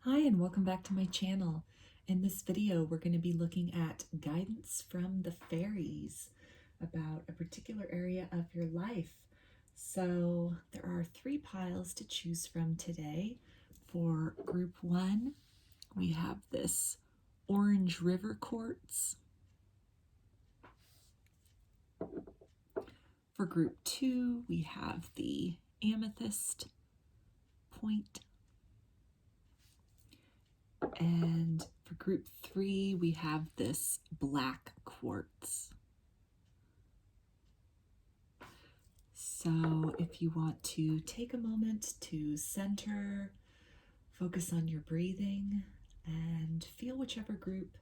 Hi and welcome back to my channel. In this video we're going to be looking at guidance from the fairies about a particular area of your life. So there are 3 piles to choose from today. For group 1 we have this orange river quartz. For group 2 we have the amethyst point. And for group 3, we have this black quartz. So if you want to take a moment to center, focus on your breathing, and feel whichever group,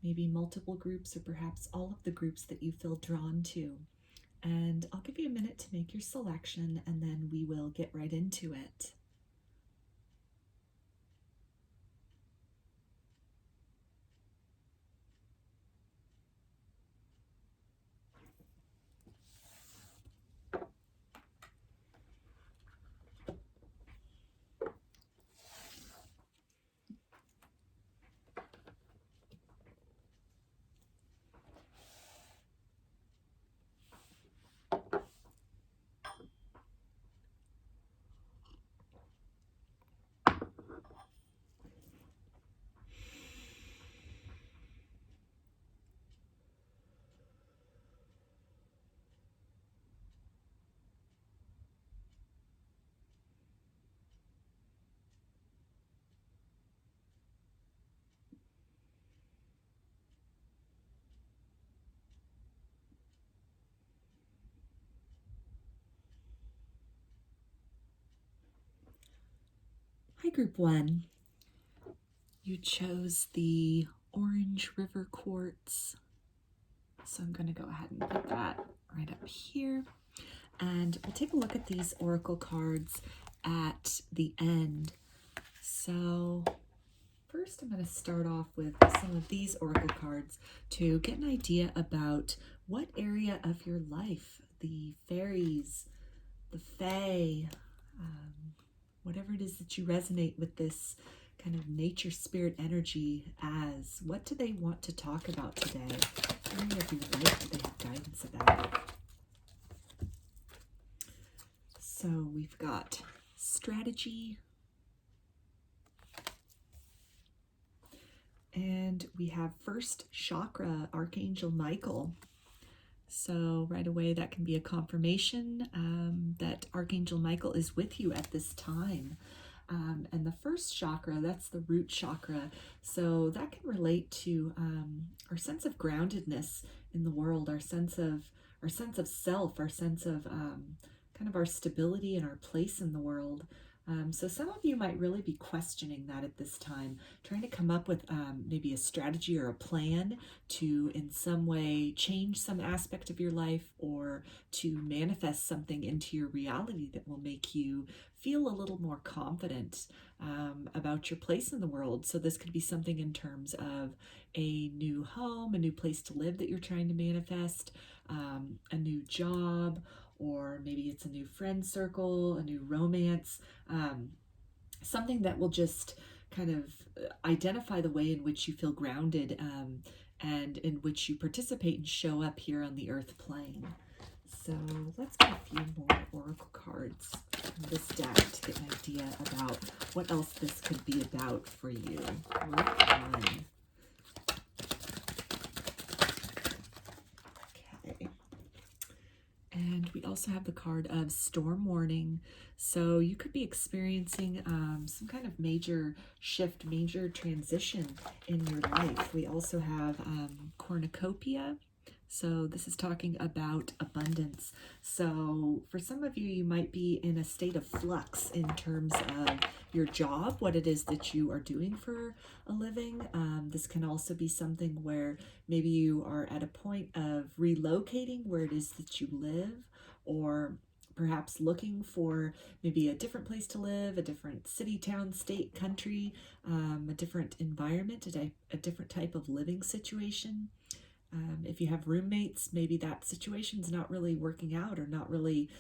maybe multiple groups or perhaps all of the groups that you feel drawn to. And I'll give you a minute to make your selection and then we will get right into it. Hi, group 1. You chose the orange river quartz. So I'm going to go ahead and put that right up here. And we'll take a look at these oracle cards at the end. So first I'm going to start off with some of these oracle cards to get an idea about what area of your life the fairies, the fae, whatever it is that you resonate with this kind of nature spirit energy as. What do they want to talk about today? What area of your life do they have guidance about? So we've got strategy, and we have first chakra, Archangel Michael. So right away that can be a confirmation that Archangel Michael is with you at this time. And the first chakra, that's the root chakra. So that can relate to our sense of groundedness in the world, our sense of self, our sense of kind of our stability and our place in the world. So some of you might really be questioning that at this time, trying to come up with maybe a strategy or a plan to in some way change some aspect of your life or to manifest something into your reality that will make you feel a little more confident about your place in the world. So this could be something in terms of a new home, a new place to live that you're trying to manifest, a new job, or maybe it's a new friend circle, a new romance, something that will just kind of identify the way in which you feel grounded and in which you participate and show up here on the earth plane. So let's get a few more oracle cards from this deck to get an idea about what else this could be about for you. Group 1. Okay. And we also have the card of storm warning. So you could be experiencing some kind of major shift, major transition in your life. We also have cornucopia. So this is talking about abundance. So for some of you, you might be in a state of flux in terms of your job, what it is that you are doing for a living. This can also be something where maybe you are at a point of relocating where it is that you live, or perhaps looking for maybe a different place to live, a different city, town, state, country, a different environment, a different type of living situation. If you have roommates, maybe that situation's not really working out or not really,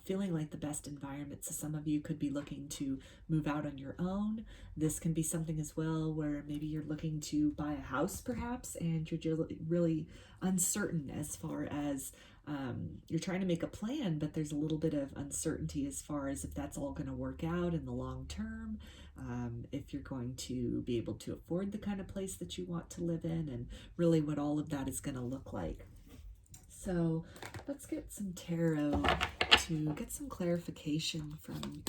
feeling like the best environment. So some of you could be looking to move out on your own. This can be something as well where maybe you're looking to buy a house perhaps, and you're really uncertain as far as you're trying to make a plan, but there's a little bit of uncertainty as far as if that's all going to work out in the long term, if you're going to be able to afford the kind of place that you want to live in, and really what all of that is going to look like. So let's get some tarot to get some clarification from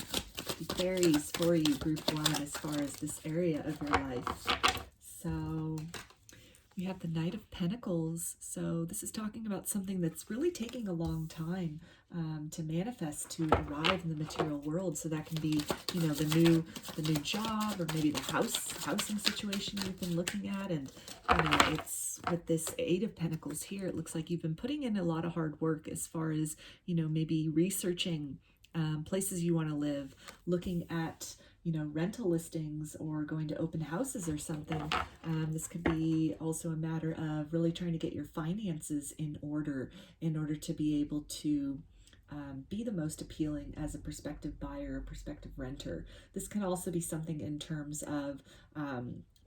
the fairies for you, group 1, as far as this area of your life. So we have the Knight of Pentacles. So this is talking about something that's really taking a long time to manifest, to arrive in the material world. So that can be, the new job, or maybe the housing situation you've been looking at. And it's with this Eight of Pentacles here, it looks like you've been putting in a lot of hard work as far as, maybe researching places you want to live, looking at rental listings, or going to open houses or something. This could be also a matter of really trying to get your finances in order to be able to be the most appealing as a prospective buyer or prospective renter. This can also be something in terms of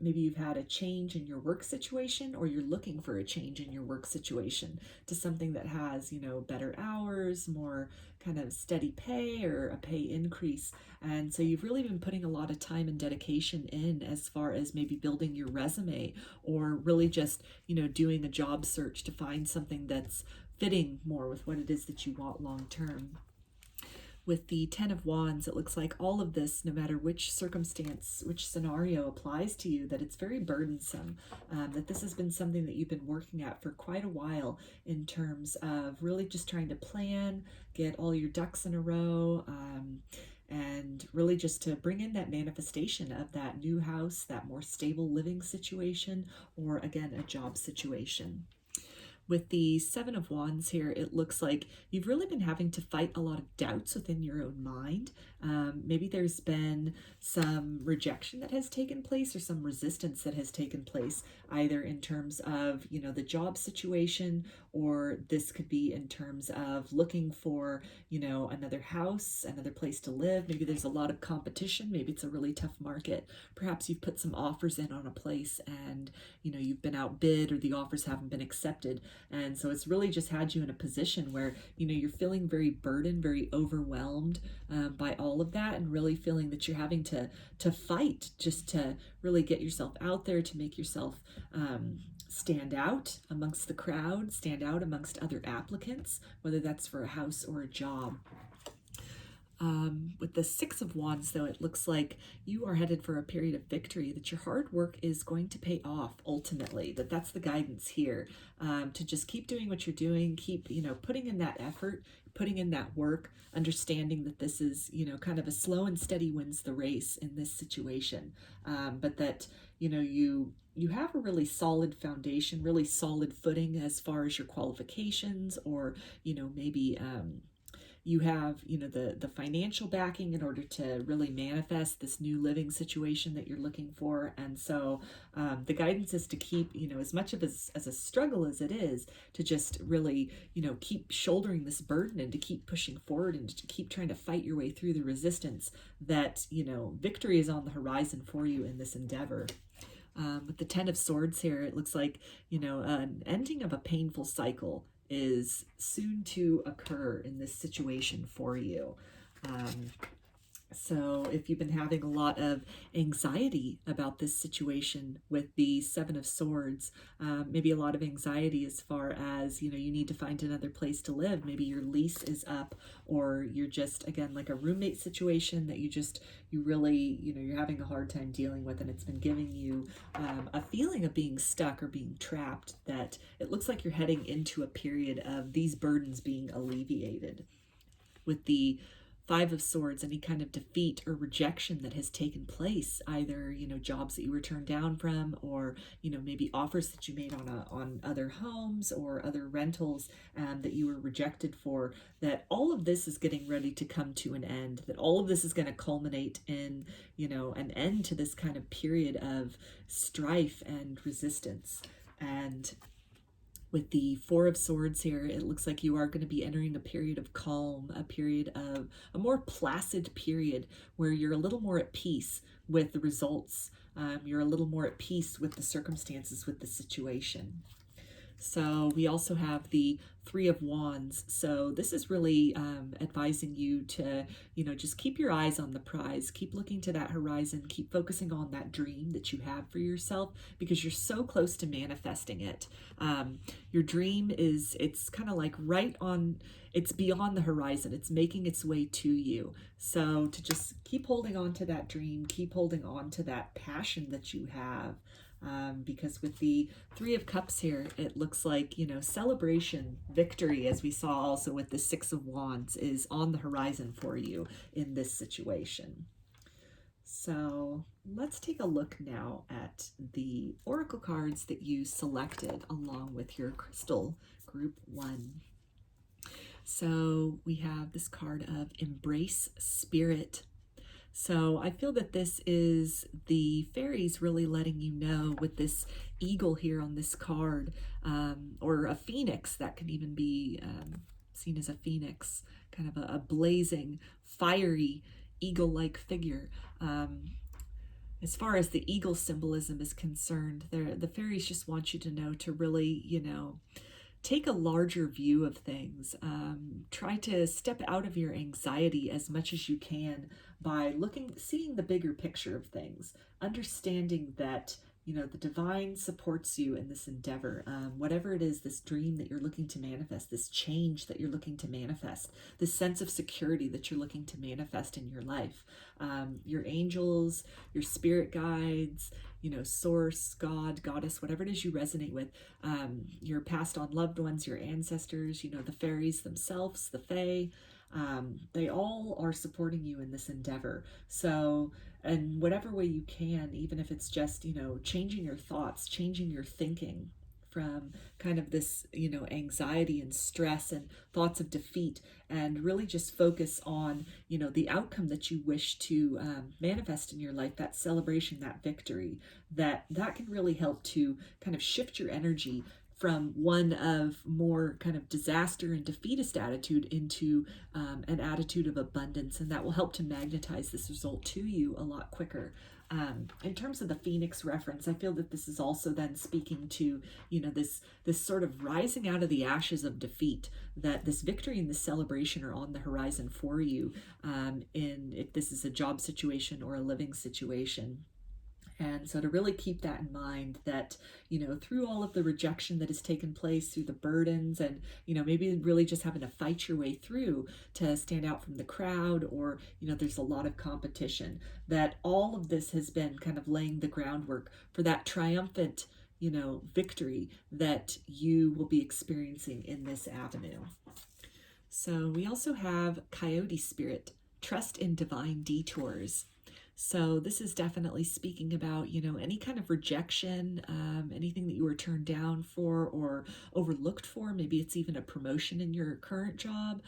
maybe you've had a change in your work situation, or you're looking for a change in your work situation to something that has, better hours, more kind of steady pay, or a pay increase. And so you've really been putting a lot of time and dedication in as far as maybe building your resume, or really just, doing a job search to find something that's fitting more with what it is that you want long term. With the Ten of Wands, it looks like all of this, no matter which circumstance, which scenario applies to you, that it's very burdensome, that this has been something that you've been working at for quite a while in terms of really just trying to plan, get all your ducks in a row, and really just to bring in that manifestation of that new house, that more stable living situation, or again, a job situation. With the Seven of Wands here, it looks like you've really been having to fight a lot of doubts within your own mind. Maybe there's been some rejection that has taken place, or some resistance that has taken place, either in terms of, the job situation, or this could be in terms of looking for, another house, another place to live. Maybe there's a lot of competition. Maybe it's a really tough market. Perhaps you've put some offers in on a place, and, you've been outbid, or the offers haven't been accepted. And so it's really just had you in a position where, you're feeling very burdened, very overwhelmed by all of that, and really feeling that you're having to fight just to really get yourself out there, to make yourself stand out amongst the crowd, stand out amongst other applicants, whether that's for a house or a job. With the Six of Wands, though, it looks like you are headed for a period of victory, that your hard work is going to pay off ultimately, that's the guidance here, to just keep doing what you're doing, keep, putting in that effort, putting in that work, understanding that this is, kind of a slow and steady wins the race in this situation, but that, you have a really solid foundation, really solid footing as far as your qualifications, or, maybe, you have, the financial backing in order to really manifest this new living situation that you're looking for. And so the guidance is to keep, as much of as a struggle as it is, to just really, keep shouldering this burden, and to keep pushing forward, and to keep trying to fight your way through the resistance, that, victory is on the horizon for you in this endeavor. With the Ten of Swords here, it looks like, an ending of a painful cycle is soon to occur in this situation for you. So if you've been having a lot of anxiety about this situation with the Seven of Swords, maybe a lot of anxiety as far as, you need to find another place to live. Maybe your lease is up, or you're just, again, like a roommate situation that you really, you're having a hard time dealing with, and it's been giving you a feeling of being stuck or being trapped, that it looks like you're heading into a period of these burdens being alleviated. With the Five of Swords, any kind of defeat or rejection that has taken place, either, jobs that you were turned down from, or, maybe offers that you made on other homes or other rentals that you were rejected for, that all of this is getting ready to come to an end, that all of this is going to culminate in, an end to this kind of period of strife and resistance. And With the Four of Swords here, it looks like you are going to be entering a period of calm, a period of a more placid period where you're a little more at peace with the results. You're a little more at peace with the circumstances, with the situation. So we also have the Three of Wands. So this is really advising you to, just keep your eyes on the prize, keep looking to that horizon, keep focusing on that dream that you have for yourself, because you're so close to manifesting it. Your dream it's kind of like it's beyond the horizon. It's making its way to you. So to just keep holding on to that dream, keep holding on to that passion that you have. Because with the Three of Cups here, it looks like, celebration, victory, as we saw also with the Six of Wands, is on the horizon for you in this situation. So let's take a look now at the oracle cards that you selected along with your crystal group 1. So we have this card of Embrace Spirit. So I feel that this is the fairies really letting you know with this eagle here on this card, or a phoenix, that can even be seen as a phoenix, kind of a blazing, fiery, eagle-like figure. As far as the eagle symbolism is concerned, the fairies just want you to know to really, take a larger view of things. Try to step out of your anxiety as much as you can by seeing the bigger picture of things, understanding that, the divine supports you in this endeavor. Whatever it is, this dream that you're looking to manifest, this change that you're looking to manifest, this sense of security that you're looking to manifest in your life. Your angels, your spirit guides, source, God, goddess, whatever it is you resonate with, your passed on loved ones, your ancestors, the fairies themselves, the fae, they all are supporting you in this endeavor. So, in whatever way you can, even if it's just, changing your thoughts, changing your thinking from kind of this, anxiety and stress and thoughts of defeat, and really just focus on, the outcome that you wish to manifest in your life, that celebration, that victory, that can really help to kind of shift your energy from one of more kind of disaster and defeatist attitude into an attitude of abundance, and that will help to magnetize this result to you a lot quicker. In terms of the Phoenix reference, I feel that this is also then speaking to, this sort of rising out of the ashes of defeat, that this victory and this celebration are on the horizon for you, if this is a job situation or a living situation. And so to really keep that in mind, that, through all of the rejection that has taken place, through the burdens, and, maybe really just having to fight your way through to stand out from the crowd, or, there's a lot of competition, that all of this has been kind of laying the groundwork for that triumphant, victory that you will be experiencing in this avenue. So we also have Coyote Spirit, trust in divine detours. So this is definitely speaking about, any kind of rejection, anything that you were turned down for or overlooked for. Maybe it's even a promotion in your current job.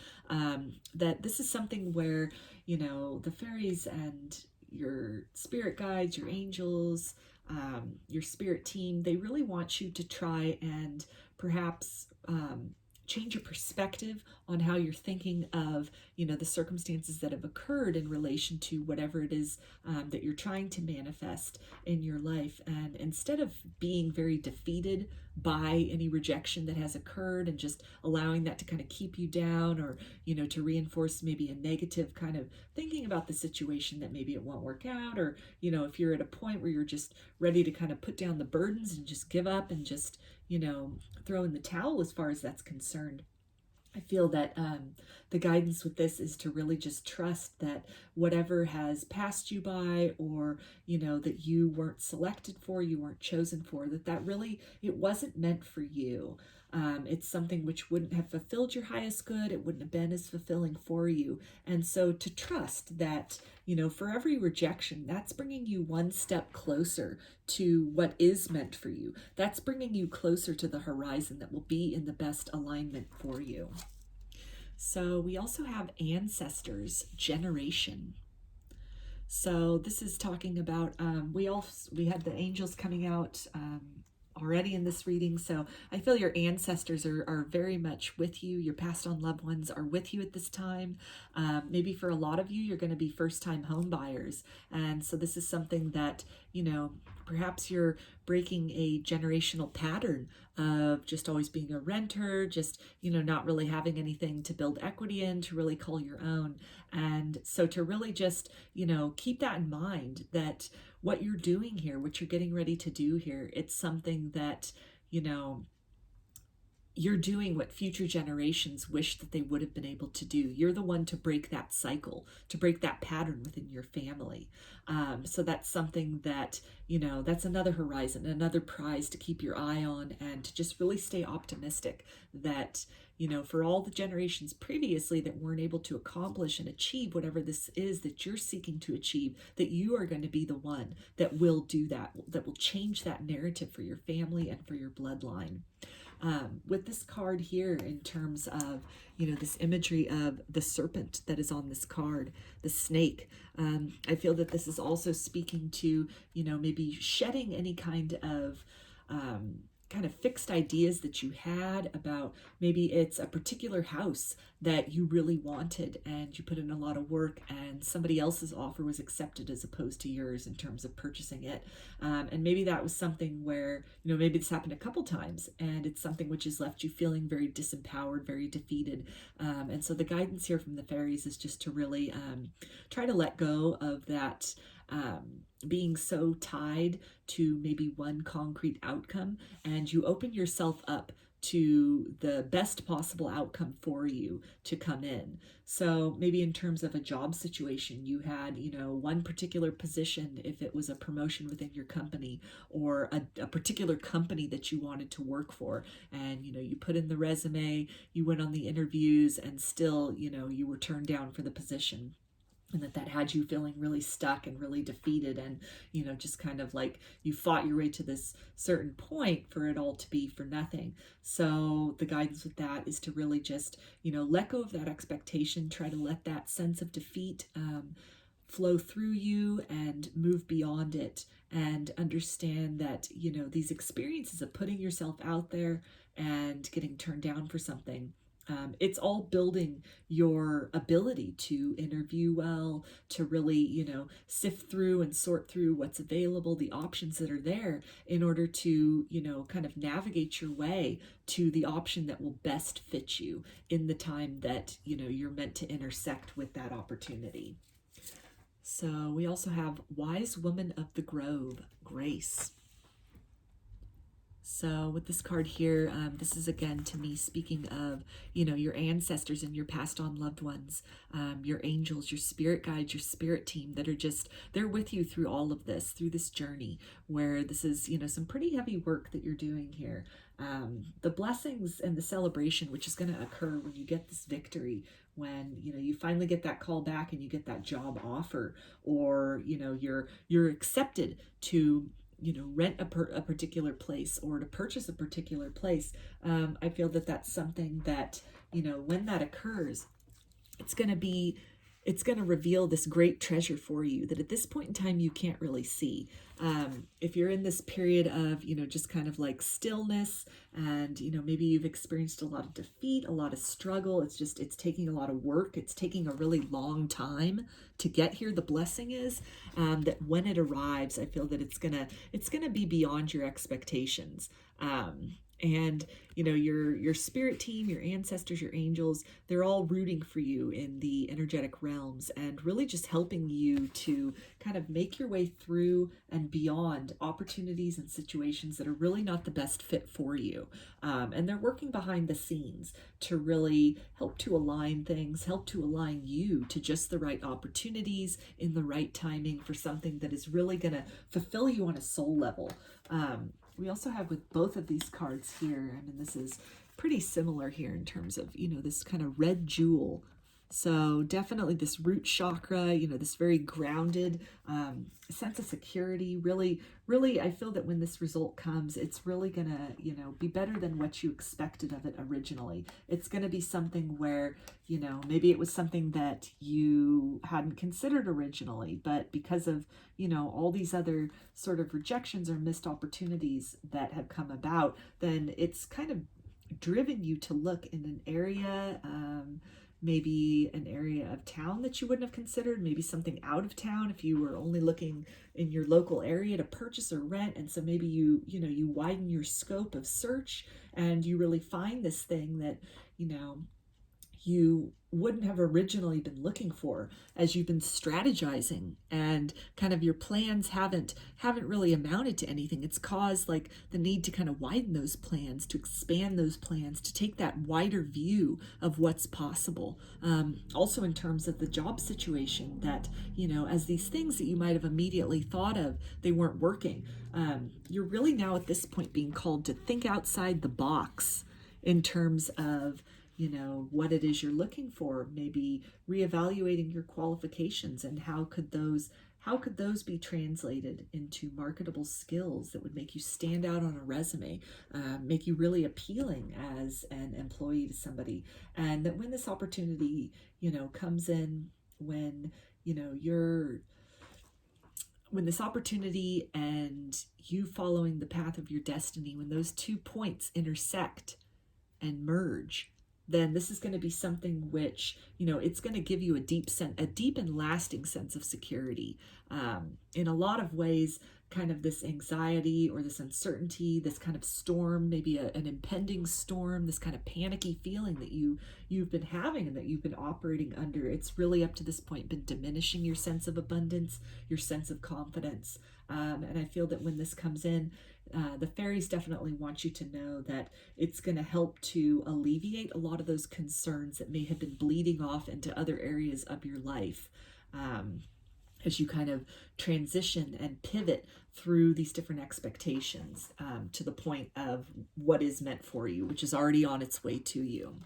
That this is something where, the fairies and your spirit guides, your angels, your spirit team, they really want you to try and perhaps change your perspective on how you're thinking of, the circumstances that have occurred in relation to whatever it is that you're trying to manifest in your life. And instead of being very defeated by any rejection that has occurred and just allowing that to kind of keep you down, or, to reinforce maybe a negative kind of thinking about the situation, that maybe it won't work out, or, if you're at a point where you're just ready to kind of put down the burdens and just give up and just, throw in the towel as far as that's concerned. I feel that the guidance with this is to really just trust that whatever has passed you by, or, that you weren't selected for, you weren't chosen for, that really, it wasn't meant for you. It's something which wouldn't have fulfilled your highest good. It wouldn't have been as fulfilling for you. And so to trust that, for every rejection, that's bringing you one step closer to what is meant for you. That's bringing you closer to the horizon that will be in the best alignment for you. So we also have ancestors, generation. So this is talking about, we had the angels coming out already in this reading. So I feel your ancestors are very much with you. Your passed on loved ones are with you at this time. Maybe for a lot of you, you're going to be first-time home buyers. And so this is something that, you know, perhaps you're breaking a generational pattern of just always being a renter, just, you know, not really having anything to build equity in, to really call your own. And so to really just, you know, keep that in mind, that what you're doing here, what you're getting ready to do here, it's something that, you know, you're doing what future generations wish that they would have been able to do. You're the one to break that cycle, to break that pattern within your family. So that's something that, you know, that's another horizon, another prize to keep your eye on, and to just really stay optimistic that, you know, for all the generations previously that weren't able to accomplish and achieve whatever this is that you're seeking to achieve, that you are going to be the one that will do that, that will change that narrative for your family and for your bloodline. With this card here, in terms of, you know, this imagery of the serpent that is on this card, the snake, I feel that this is also speaking to, you know, maybe shedding any kind of fixed ideas that you had about, maybe it's a particular house that you really wanted and you put in a lot of work and somebody else's offer was accepted as opposed to yours in terms of purchasing it. And maybe that was something where, you know, maybe this happened a couple times and it's something which has left you feeling very disempowered, very defeated. And so the guidance here from the fairies is just to really try to let go of that being so tied to maybe one concrete outcome, and you open yourself up to the best possible outcome for you to come in. So maybe in terms of a job situation, you had, you know, one particular position, if it was a promotion within your company, or a particular company that you wanted to work for, and, you know, you put in the resume, you went on the interviews, and still, you know, you were turned down for the position. And that had you feeling really stuck and really defeated, and, you know, just kind of like you fought your way to this certain point for it all to be for nothing. So the guidance with that is to really just, you know, let go of that expectation, try to let that sense of defeat flow through you and move beyond it, and understand that, you know, these experiences of putting yourself out there and getting turned down for something, it's all building your ability to interview well, to really, you know, sift through and sort through what's available, the options that are there, in order to, you know, kind of navigate your way to the option that will best fit you in the time that, you know, you're meant to intersect with that opportunity. So we also have Wise Woman of the Grove, Grace. So with this card here, this is again to me speaking of, you know, your ancestors and your passed on loved ones, your angels, your spirit guides, your spirit team that are just, they're with you through all of this, through this journey, where this is, you know, some pretty heavy work that you're doing here. The blessings and the celebration, which is going to occur when you get this victory, when, you know, you finally get that call back and you get that job offer, or, you know, you're accepted to, you know, rent a particular place or to purchase a particular place. I feel that that's something that, you know, when that occurs, it's going to reveal this great treasure for you that at this point in time you can't really see. If you're in this period of, you know, just kind of like stillness, and, you know, maybe you've experienced a lot of defeat, a lot of struggle, it's taking a lot of work, it's taking a really long time to get here. The blessing is that when it arrives, I feel that it's gonna be beyond your expectations. And, you know, your spirit team, your ancestors, your angels, they're all rooting for you in the energetic realms and really just helping you to kind of make your way through and beyond opportunities and situations that are really not the best fit for you. And they're working behind the scenes to really help to align things, help to align you to just the right opportunities in the right timing for something that is really going to fulfill you on a soul level. We also have with both of these cards here, I mean, this is pretty similar here in terms of, you know, this kind of red jewel So definitely this root chakra, you know, this very grounded sense of security. Really, I feel that when this result comes, it's really gonna, you know, be better than what you expected of it originally. It's gonna be something where, you know, maybe it was something that you hadn't considered originally, but because of, you know, all these other sort of rejections or missed opportunities that have come about, then it's kind of driven you to look in an area, maybe an area of town that you wouldn't have considered, maybe something out of town if you were only looking in your local area to purchase or rent. And so maybe you widen your scope of search and you really find this thing that, you know, you wouldn't have originally been looking for as you've been strategizing, and kind of your plans haven't really amounted to anything. It's caused like the need to kind of widen those plans, to expand those plans, to take that wider view of what's possible. Also in terms of the job situation, that, you know, as these things that you might have immediately thought of, they weren't working. You're really now at this point being called to think outside the box in terms of, you know, what it is you're looking for, maybe reevaluating your qualifications and how could those be translated into marketable skills that would make you stand out on a resume, make you really appealing as an employee to somebody. And that when this opportunity, you know, comes in, when, you know, when this opportunity and you following the path of your destiny, when those 2 points intersect and merge, then this is going to be something which, you know, it's going to give you a deep and lasting sense of security. In a lot of ways, kind of this anxiety or this uncertainty, this kind of storm, maybe an impending storm, this kind of panicky feeling that you've been having and that you've been operating under, it's really up to this point been diminishing your sense of abundance, your sense of confidence. And I feel that when this comes in, the fairies definitely want you to know that it's going to help to alleviate a lot of those concerns that may have been bleeding off into other areas of your life, as you kind of transition and pivot through these different expectations, to the point of what is meant for you, which is already on its way to you.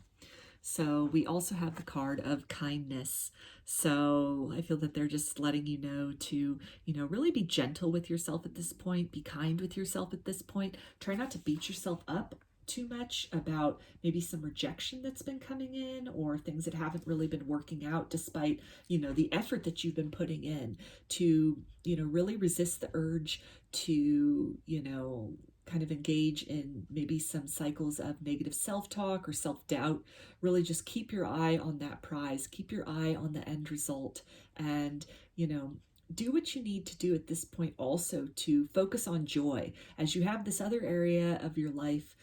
So we also have the card of kindness. So I feel that they're just letting you know to, you know, really be gentle with yourself at this point, be kind with yourself at this point. Try not to beat yourself up too much about maybe some rejection that's been coming in or things that haven't really been working out despite, you know, the effort that you've been putting in to, you know, really resist the urge to, you know, kind of engage in maybe some cycles of negative self-talk or self-doubt. Really just keep your eye on that prize, keep your eye on the end result, and, you know, do what you need to do at this point also to focus on joy. As you have this other area of your life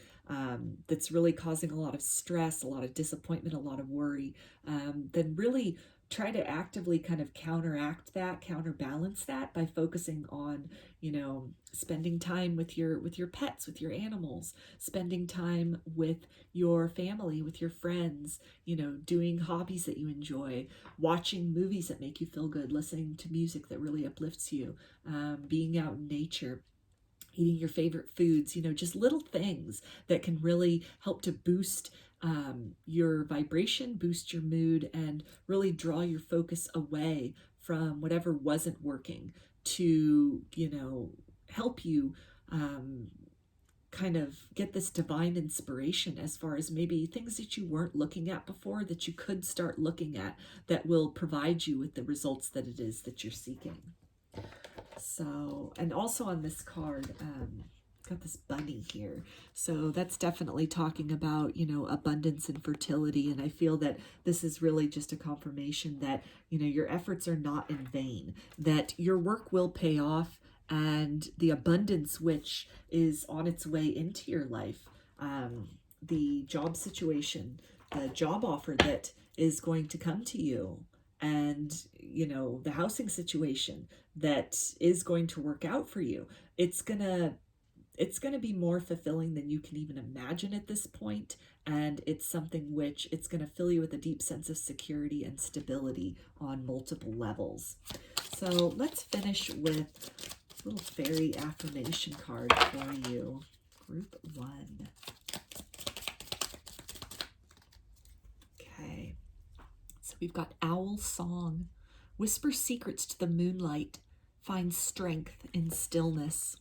that's really causing a lot of stress, a lot of disappointment, a lot of worry, then really try to actively kind of counteract that, counterbalance that by focusing on, you know, spending time with your pets, with your animals, spending time with your family, with your friends, you know, doing hobbies that you enjoy, watching movies that make you feel good, listening to music that really uplifts you, being out in nature, eating your favorite foods, you know, just little things that can really help to boost your vibration, boost your mood, and really draw your focus away from whatever wasn't working to, you know, help you kind of get this divine inspiration as far as maybe things that you weren't looking at before that you could start looking at that will provide you with the results that it is that you're seeking. So, and also on this card, got this bunny here. So that's definitely talking about, you know, abundance and fertility. And I feel that this is really just a confirmation that, you know, your efforts are not in vain, that your work will pay off, and the abundance which is on its way into your life, the job situation, the job offer that is going to come to you, and, you know, the housing situation that is going to work out for you. It's gonna be more fulfilling than you can even imagine at this point, and it's something which it's going to fill you with a deep sense of security and stability on multiple levels. So let's finish with a little fairy affirmation card for you. Group 1. Okay. So We've got Owl Song. Whisper secrets to the moonlight. Find strength in stillness.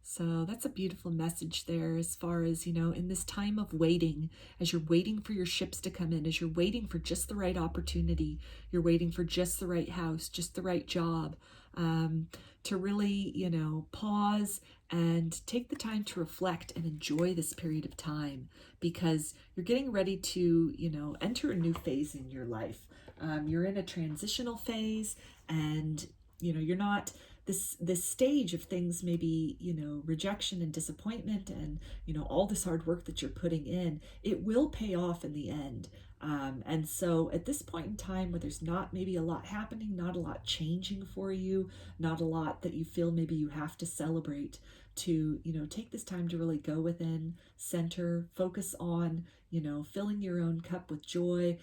So that's a beautiful message there as far as, you know, in this time of waiting, as you're waiting for your ships to come in, as you're waiting for just the right opportunity, you're waiting for just the right house, just the right job, to really, you know, pause and take the time to reflect and enjoy this period of time, because you're getting ready to, you know, enter a new phase in your life. You're in a transitional phase, and, you know, you're not... This stage of things, maybe, you know, rejection and disappointment and, you know, all this hard work that you're putting in, it will pay off in the end. And so at this point in time where there's not maybe a lot happening, not a lot changing for you, not a lot that you feel maybe you have to celebrate, to, you know, take this time to really go within, center, focus on, you know, filling your own cup with joy,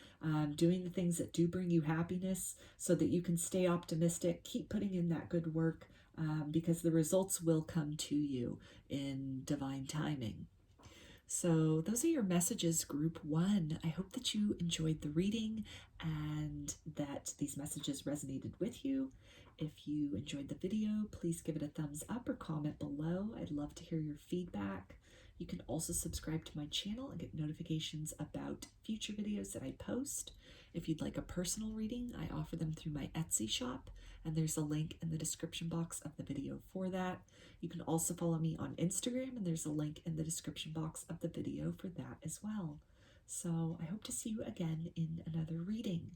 doing the things that do bring you happiness so that you can stay optimistic, keep putting in that good work, because the results will come to you in divine timing. So those are your messages, group 1. I hope that you enjoyed the reading and that these messages resonated with you. If you enjoyed the video, please give it a thumbs up or comment below. I'd love to hear your feedback. You can also subscribe to my channel and get notifications about future videos that I post. If you'd like a personal reading, I offer them through my Etsy shop, and there's a link in the description box of the video for that. You can also follow me on Instagram, and there's a link in the description box of the video for that as well. So I hope to see you again in another reading.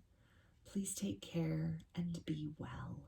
Please take care and be well.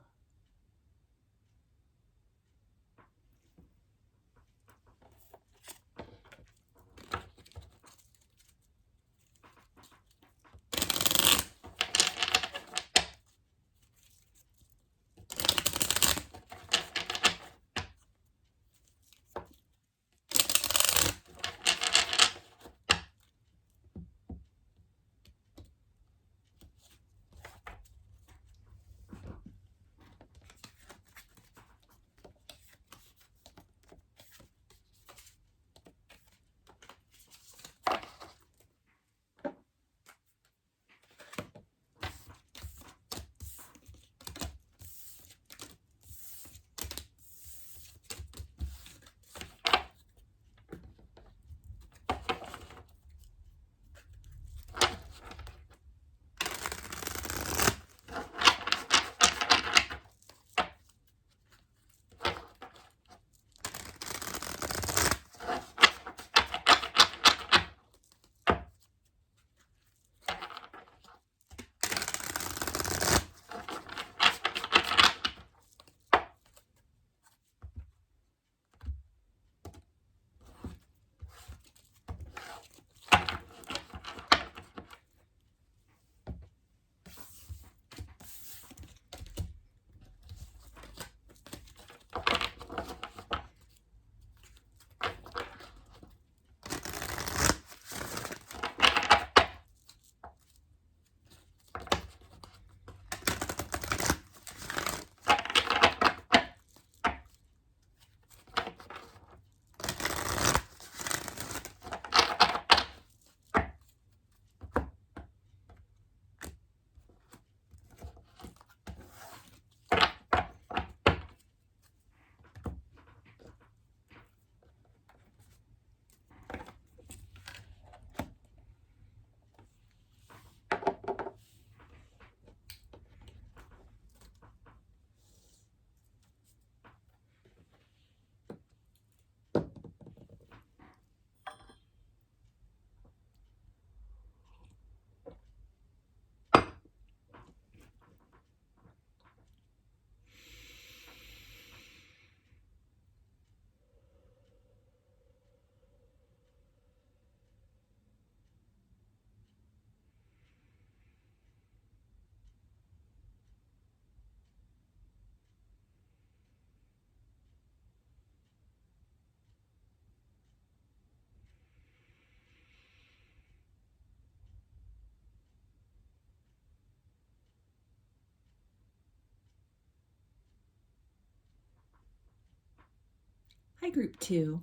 Hi, group 2.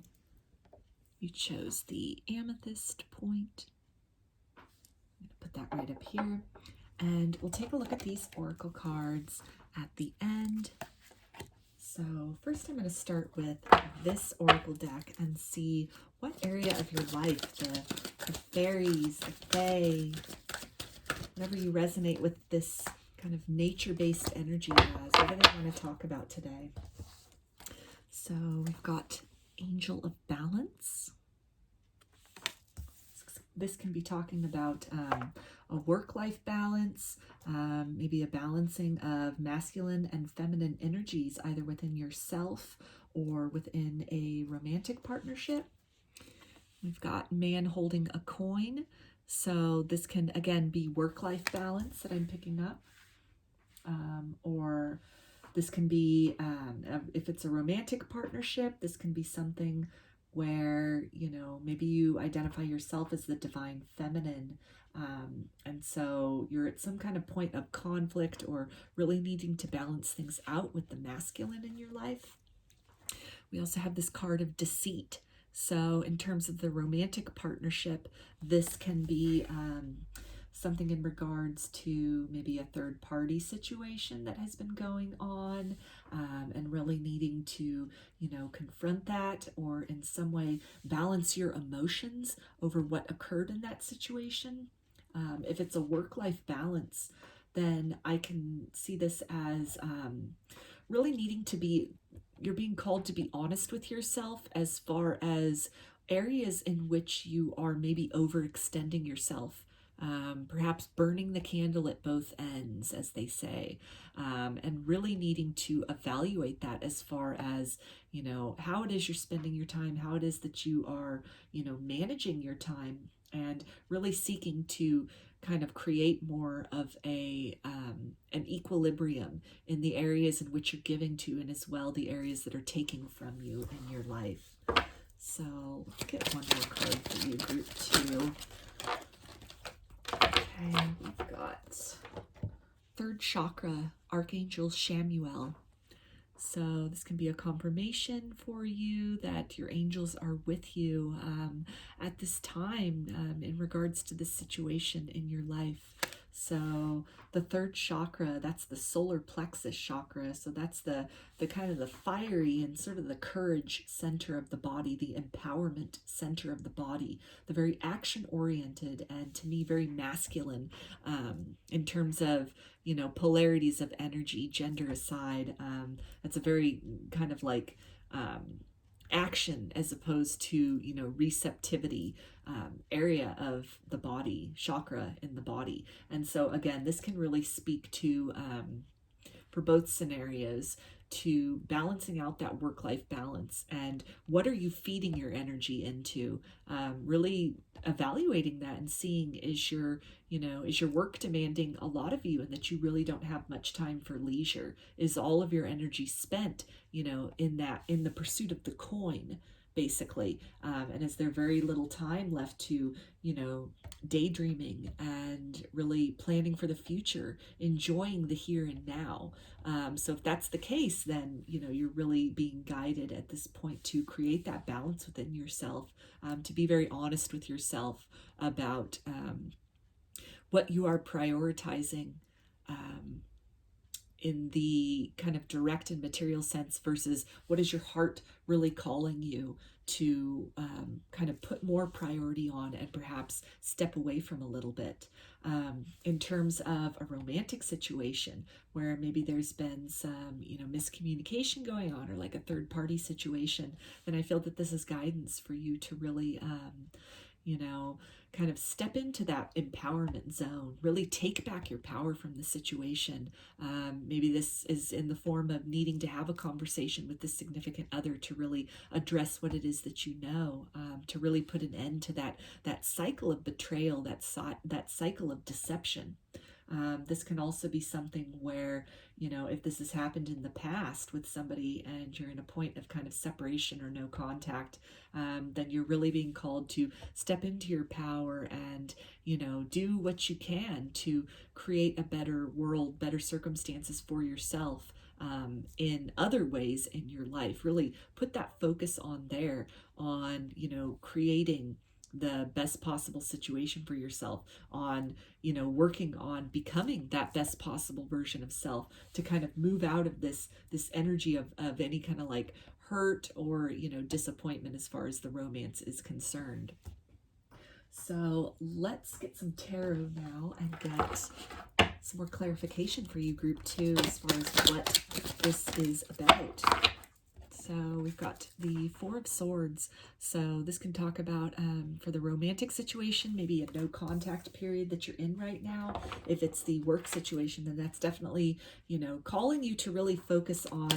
You chose the Amethyst point. I'm going to put put that right up here. And we'll take a look at these oracle cards at the end. So first I'm going to start with this oracle deck and see what area of your life, the fairies, the fae, whenever you resonate with this kind of nature-based energy as, what do they want to talk about today? So we've got Angel of Balance. This can be talking about a work-life balance, maybe a balancing of masculine and feminine energies, either within yourself or within a romantic partnership. We've got Man holding a coin. So this can, again, be work-life balance that I'm picking up. Or this can be, if it's a romantic partnership, this can be something where, you know, maybe you identify yourself as the divine feminine, and so you're at some kind of point of conflict or really needing to balance things out with the masculine in your life. We also have this card of deceit. So in terms of the romantic partnership, this can be something in regards to maybe a third party situation that has been going on, and really needing to, you know, confront that or in some way balance your emotions over what occurred in that situation. If it's a work-life balance, then I can see this as really needing to be, you're being called to be honest with yourself as far as areas in which you are maybe overextending yourself. Perhaps burning the candle at both ends, as they say, and really needing to evaluate that as far as, you know, how it is you're spending your time, how it is that you are, you know, managing your time, and really seeking to kind of create more of an equilibrium in the areas in which you're giving to, and as well the areas that are taking from you in your life. So let's get one more card for you, group 2. Okay, we've got third chakra, Archangel Shamuel. So this can be a confirmation for you that your angels are with you at this time in regards to this situation in your life. So the third chakra, that's the solar plexus chakra. So that's the kind of the fiery and sort of the courage center of the body, the empowerment center of the body, the very action oriented and to me very masculine in terms of, you know, polarities of energy, gender aside. That's a very kind of like action as opposed to, you know, receptivity area of the body, chakra in the body. And so again, this can really speak to, for both scenarios, to balancing out that work-life balance and what are you feeding your energy into, really evaluating that and seeing, is your, you know, is your work demanding a lot of you and that you really don't have much time for leisure? Is all of your energy spent, you know, in the pursuit of the coin, basically, and is there very little time left to, you know, daydreaming and really planning for the future, enjoying the here and now? So if that's the case, then, you know, you're really being guided at this point to create that balance within yourself, to be very honest with yourself about what you are prioritizing in the kind of direct and material sense versus what is your heart really calling you to kind of put more priority on and perhaps step away from a little bit. In terms of a romantic situation where maybe there's been some, you know, miscommunication going on or like a third party situation, then I feel that this is guidance for you to really, you know, kind of step into that empowerment zone, really take back your power from the situation. Maybe this is in the form of needing to have a conversation with the significant other to really address what it is that you know, to really put an end to that cycle of betrayal, that cycle of deception. This can also be something where, you know, if this has happened in the past with somebody and you're in a point of kind of separation or no contact, then you're really being called to step into your power and, you know, do what you can to create a better world, better circumstances for yourself in other ways in your life. Really put that focus on there, on, you know, creating the best possible situation for yourself, on, you know, working on becoming that best possible version of self, to kind of move out of this energy of any kind of like hurt or, you know, disappointment as far as the romance is concerned. So let's get some tarot now and get some more clarification for you, group 2, as far as what this is about. So we've got the Four of Swords. So this can talk about, for the romantic situation, maybe a no contact period that you're in right now. If it's the work situation, then that's definitely, you know, calling you to really focus on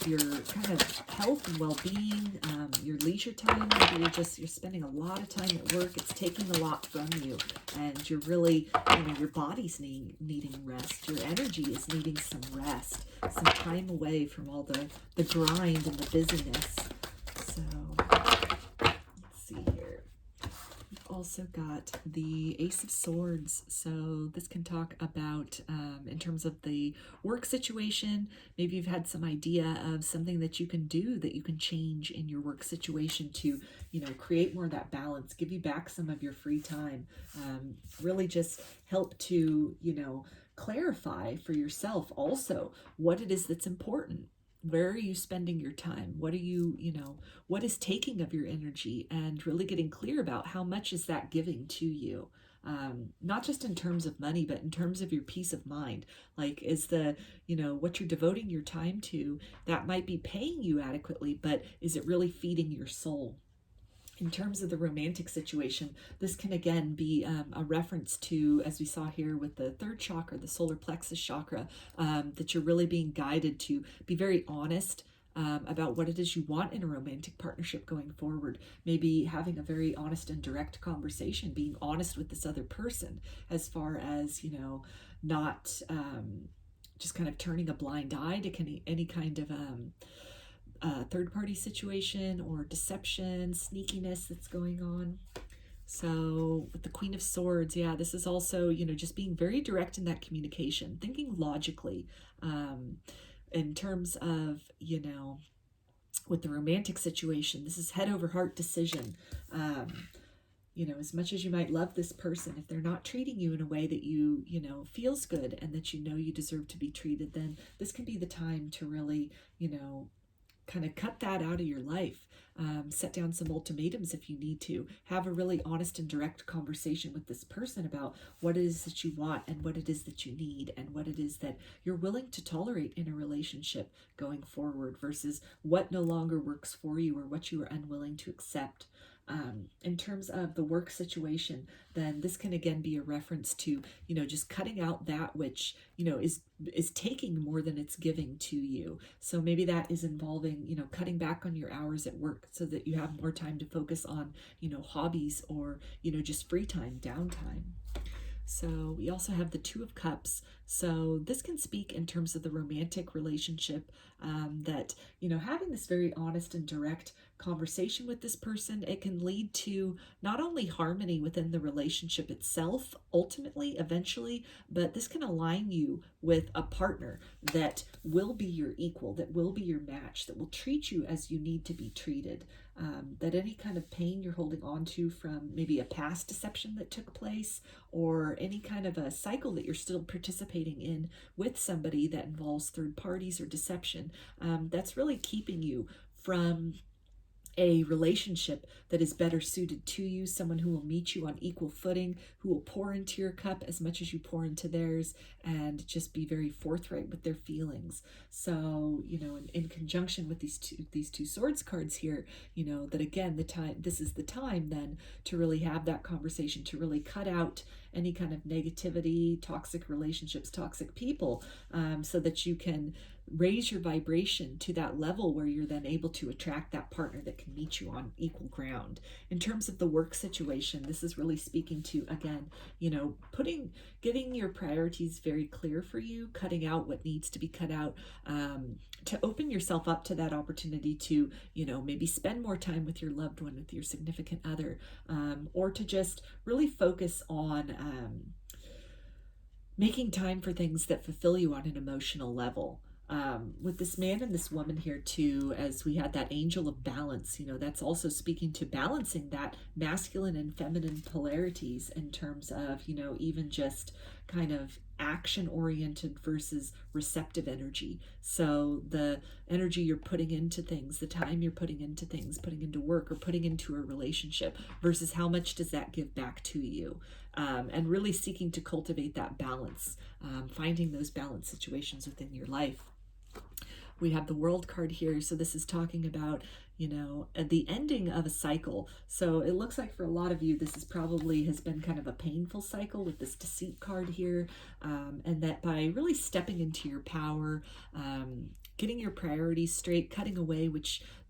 your kind of health and well-being, your leisure time. Maybe you're spending a lot of time at work. It's taking a lot from you, and you're really, you know, your body's needing rest. Your energy is needing some rest, some time away from all the grind and the busyness. So let's see here. We've also got the Ace of Swords. So this can talk about, in terms of the work situation, maybe you've had some idea of something that you can do, that you can change in your work situation to, you know, create more of that balance, give you back some of your free time, really just help to, you know, clarify for yourself also what it is that's important. Where are you spending your time? What are you, you know, what is taking of your energy, and really getting clear about how much is that giving to you? Not just in terms of money, but in terms of your peace of mind. Like, is the, you know, what you're devoting your time to, that might be paying you adequately, but is it really feeding your soul? In terms of the romantic situation, this can again be a reference to, as we saw here with the third chakra, the solar plexus chakra, that you're really being guided to be very honest about what it is you want in a romantic partnership going forward. Maybe having a very honest and direct conversation, being honest with this other person, as far as, you know, not just kind of turning a blind eye to any kind of third-party situation or deception, sneakiness that's going on. So with the Queen of Swords, yeah, this is also, you know, just being very direct in that communication, thinking logically, in terms of, you know, with the romantic situation, this is head over heart decision. You know, as much as you might love this person, if they're not treating you in a way that you know, feels good and that you know you deserve to be treated, then this can be the time to really, you know, kind of cut that out of your life. Set down some ultimatums if you need to. Have a really honest and direct conversation with this person about what it is that you want and what it is that you need and what it is that you're willing to tolerate in a relationship going forward, versus what no longer works for you or what you are unwilling to accept. In terms of the work situation, then this can again be a reference to, you know, just cutting out that which, you know, is taking more than it's giving to you. So maybe that is involving, you know, cutting back on your hours at work so that you have more time to focus on, you know, hobbies or, you know, just free time, downtime. So we also have the Two of Cups. So this can speak in terms of the romantic relationship, that, you know, having this very honest and direct conversation with this person, it can lead to not only harmony within the relationship itself, ultimately, eventually, but this can align you with a partner that will be your equal, that will be your match, that will treat you as you need to be treated. That any kind of pain you're holding on to from maybe a past deception that took place, or any kind of a cycle that you're still participating in with somebody that involves third parties or deception, that's really keeping you from a relationship that is better suited to you, someone who will meet you on equal footing, who will pour into your cup as much as you pour into theirs, and just be very forthright with their feelings. So, you know, in conjunction with these two swords cards here, you know, that again, this is the time then to really have that conversation, to really cut out any kind of negativity, toxic relationships, toxic people, so that you can raise your vibration to that level where you're then able to attract that partner that can meet you on equal ground. In terms of the work situation, this is really speaking to, again, you know, getting your priorities very clear for you, cutting out what needs to be cut out, to open yourself up to that opportunity to, you know, maybe spend more time with your loved one, with your significant other, or to just really focus on making time for things that fulfill you on an emotional level. with this man and this woman here too, as we had that angel of balance, that's also speaking to balancing that masculine and feminine polarities in terms of, even just kind of action oriented versus receptive energy. So the energy you're putting into things, the time you're putting into things, putting into work or putting into a relationship versus how much does that give back to you? And really seeking to cultivate that balance, finding those balance situations within your life. We have the World card here, so this is talking about, the ending of a cycle. So it looks like for a lot of you, this is probably has been kind of a painful cycle with this Deceit card here, and that by really stepping into your power, getting your priorities straight, cutting away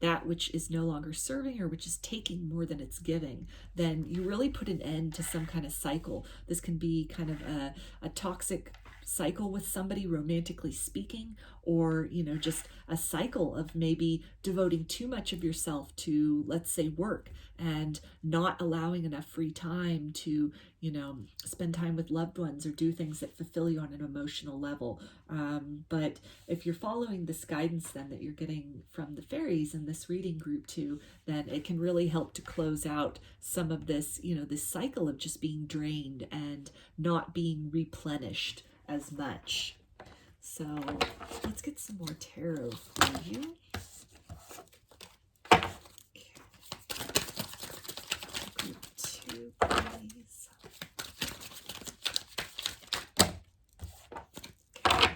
that which is no longer serving or which is taking more than it's giving, then you really put an end to some kind of cycle. This can be kind of a toxic cycle with somebody, romantically speaking, or just a cycle of maybe devoting too much of yourself to, let's say, work, and not allowing enough free time to spend time with loved ones or do things that fulfill you on an emotional level. But if you're following this guidance then that you're getting from the fairies in this reading group too, then it can really help to close out some of this, this cycle of just being drained and not being replenished as much. So let's get some more tarot for you. Okay. Group 2, please. Okay.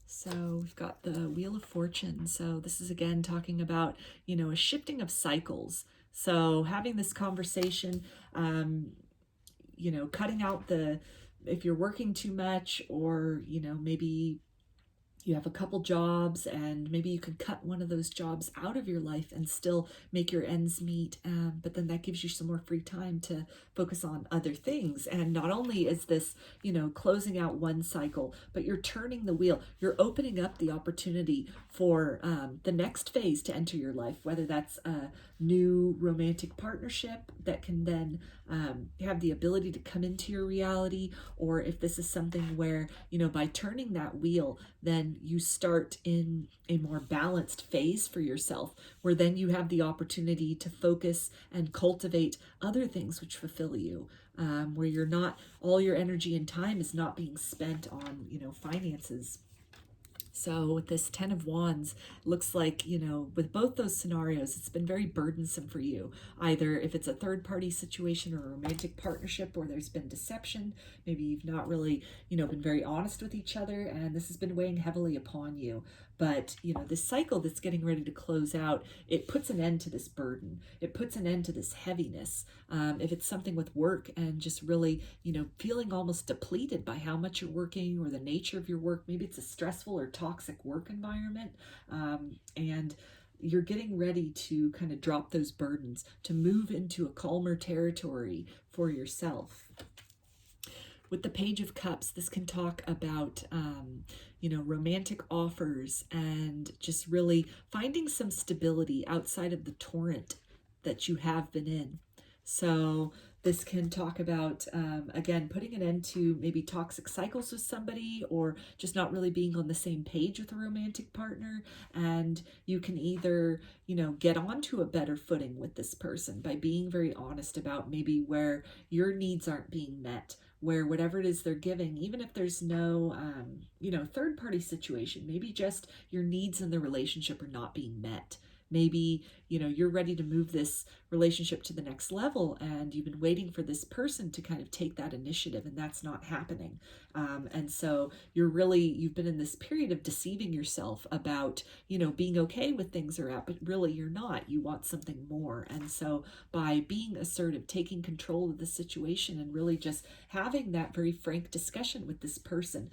So we've got the Wheel of Fortune. So this is again talking about, a shifting of cycles. So having this conversation, cutting out if you're working too much, or maybe you have a couple jobs and maybe you could cut one of those jobs out of your life and still make your ends meet, but then that gives you some more free time to focus on other things. And not only is this closing out one cycle, but you're turning the wheel, you're opening up the opportunity for the next phase to enter your life, whether that's a new romantic partnership that can then have the ability to come into your reality, or if this is something where by turning that wheel, then you start in a more balanced phase for yourself, where then you have the opportunity to focus and cultivate other things which fulfill you, where you're not, all your energy and time is not being spent on finances. So with this 10 of Wands, looks like, with both those scenarios, it's been very burdensome for you. Either if it's a third-party situation or a romantic partnership where there's been deception, maybe you've not really, been very honest with each other, and this has been weighing heavily upon you. But, this cycle that's getting ready to close out, it puts an end to this burden. It puts an end to this heaviness. If it's something with work and just really, feeling almost depleted by how much you're working or the nature of your work, maybe it's a stressful or toxic work environment, and you're getting ready to kind of drop those burdens, to move into a calmer territory for yourself. With the Page of Cups, this can talk about, romantic offers and just really finding some stability outside of the torrent that you have been in. So this can talk about, again, putting an end to maybe toxic cycles with somebody, or just not really being on the same page with a romantic partner. And you can either, get onto a better footing with this person by being very honest about maybe where your needs aren't being met, where whatever it is they're giving, even if there's no, third-party situation, maybe just your needs in the relationship are not being met. Maybe, you're ready to move this relationship to the next level, and you've been waiting for this person to kind of take that initiative, and that's not happening. And so you've been in this period of deceiving yourself about, being okay with things are at, but really you're not. You want something more. And so by being assertive, taking control of the situation, and really just having that very frank discussion with this person,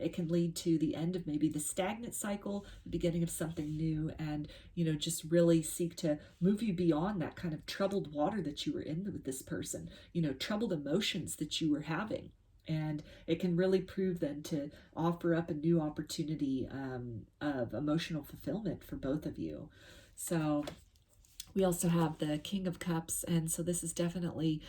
it can lead to the end of maybe the stagnant cycle, the beginning of something new, and, just really seek to move you beyond that kind of troubled water that you were in with this person, troubled emotions that you were having. And it can really prove then to offer up a new opportunity of emotional fulfillment for both of you. So We also have the King of Cups, and so this is definitely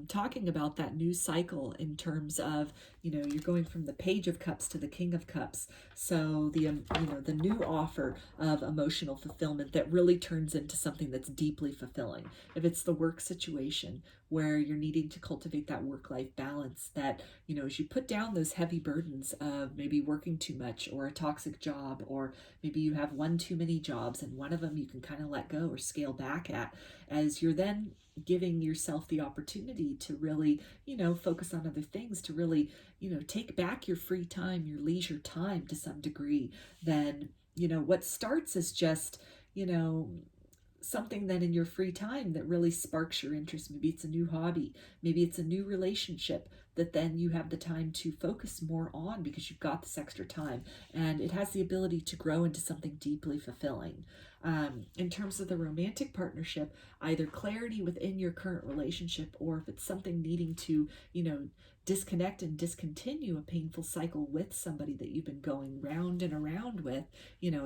talking about that new cycle in terms of, you're going from the Page of Cups to the King of Cups. So the new offer of emotional fulfillment that really turns into something that's deeply fulfilling. If it's the work situation where you're needing to cultivate that work-life balance, that, as you put down those heavy burdens of maybe working too much or a toxic job, or maybe you have one too many jobs and one of them you can kind of let go or scale back at, as you're then giving yourself the opportunity to really, focus on other things, to really, take back your free time, your leisure time to some degree, then, what starts as just, something that in your free time that really sparks your interest. Maybe it's a new hobby, maybe it's a new relationship that then you have the time to focus more on because you've got this extra time, and it has the ability to grow into something deeply fulfilling. In terms of the romantic partnership, either clarity within your current relationship, or if it's something needing to, disconnect and discontinue a painful cycle with somebody that you've been going round and around with,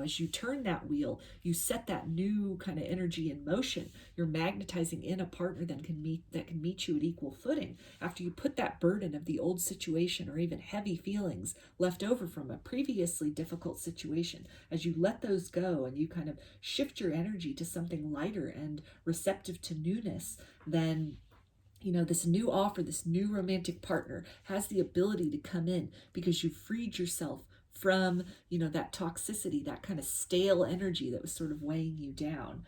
as you turn that wheel, you set that new kind of energy in motion. You're magnetizing in a partner that can meet you at equal footing. After you put that burden of the old situation or even heavy feelings left over from a previously difficult situation, as you let those go and you kind of shift your energy to something lighter and receptive to newness, then this new offer, this new romantic partner has the ability to come in because you've freed yourself from, that toxicity, that kind of stale energy that was sort of weighing you down,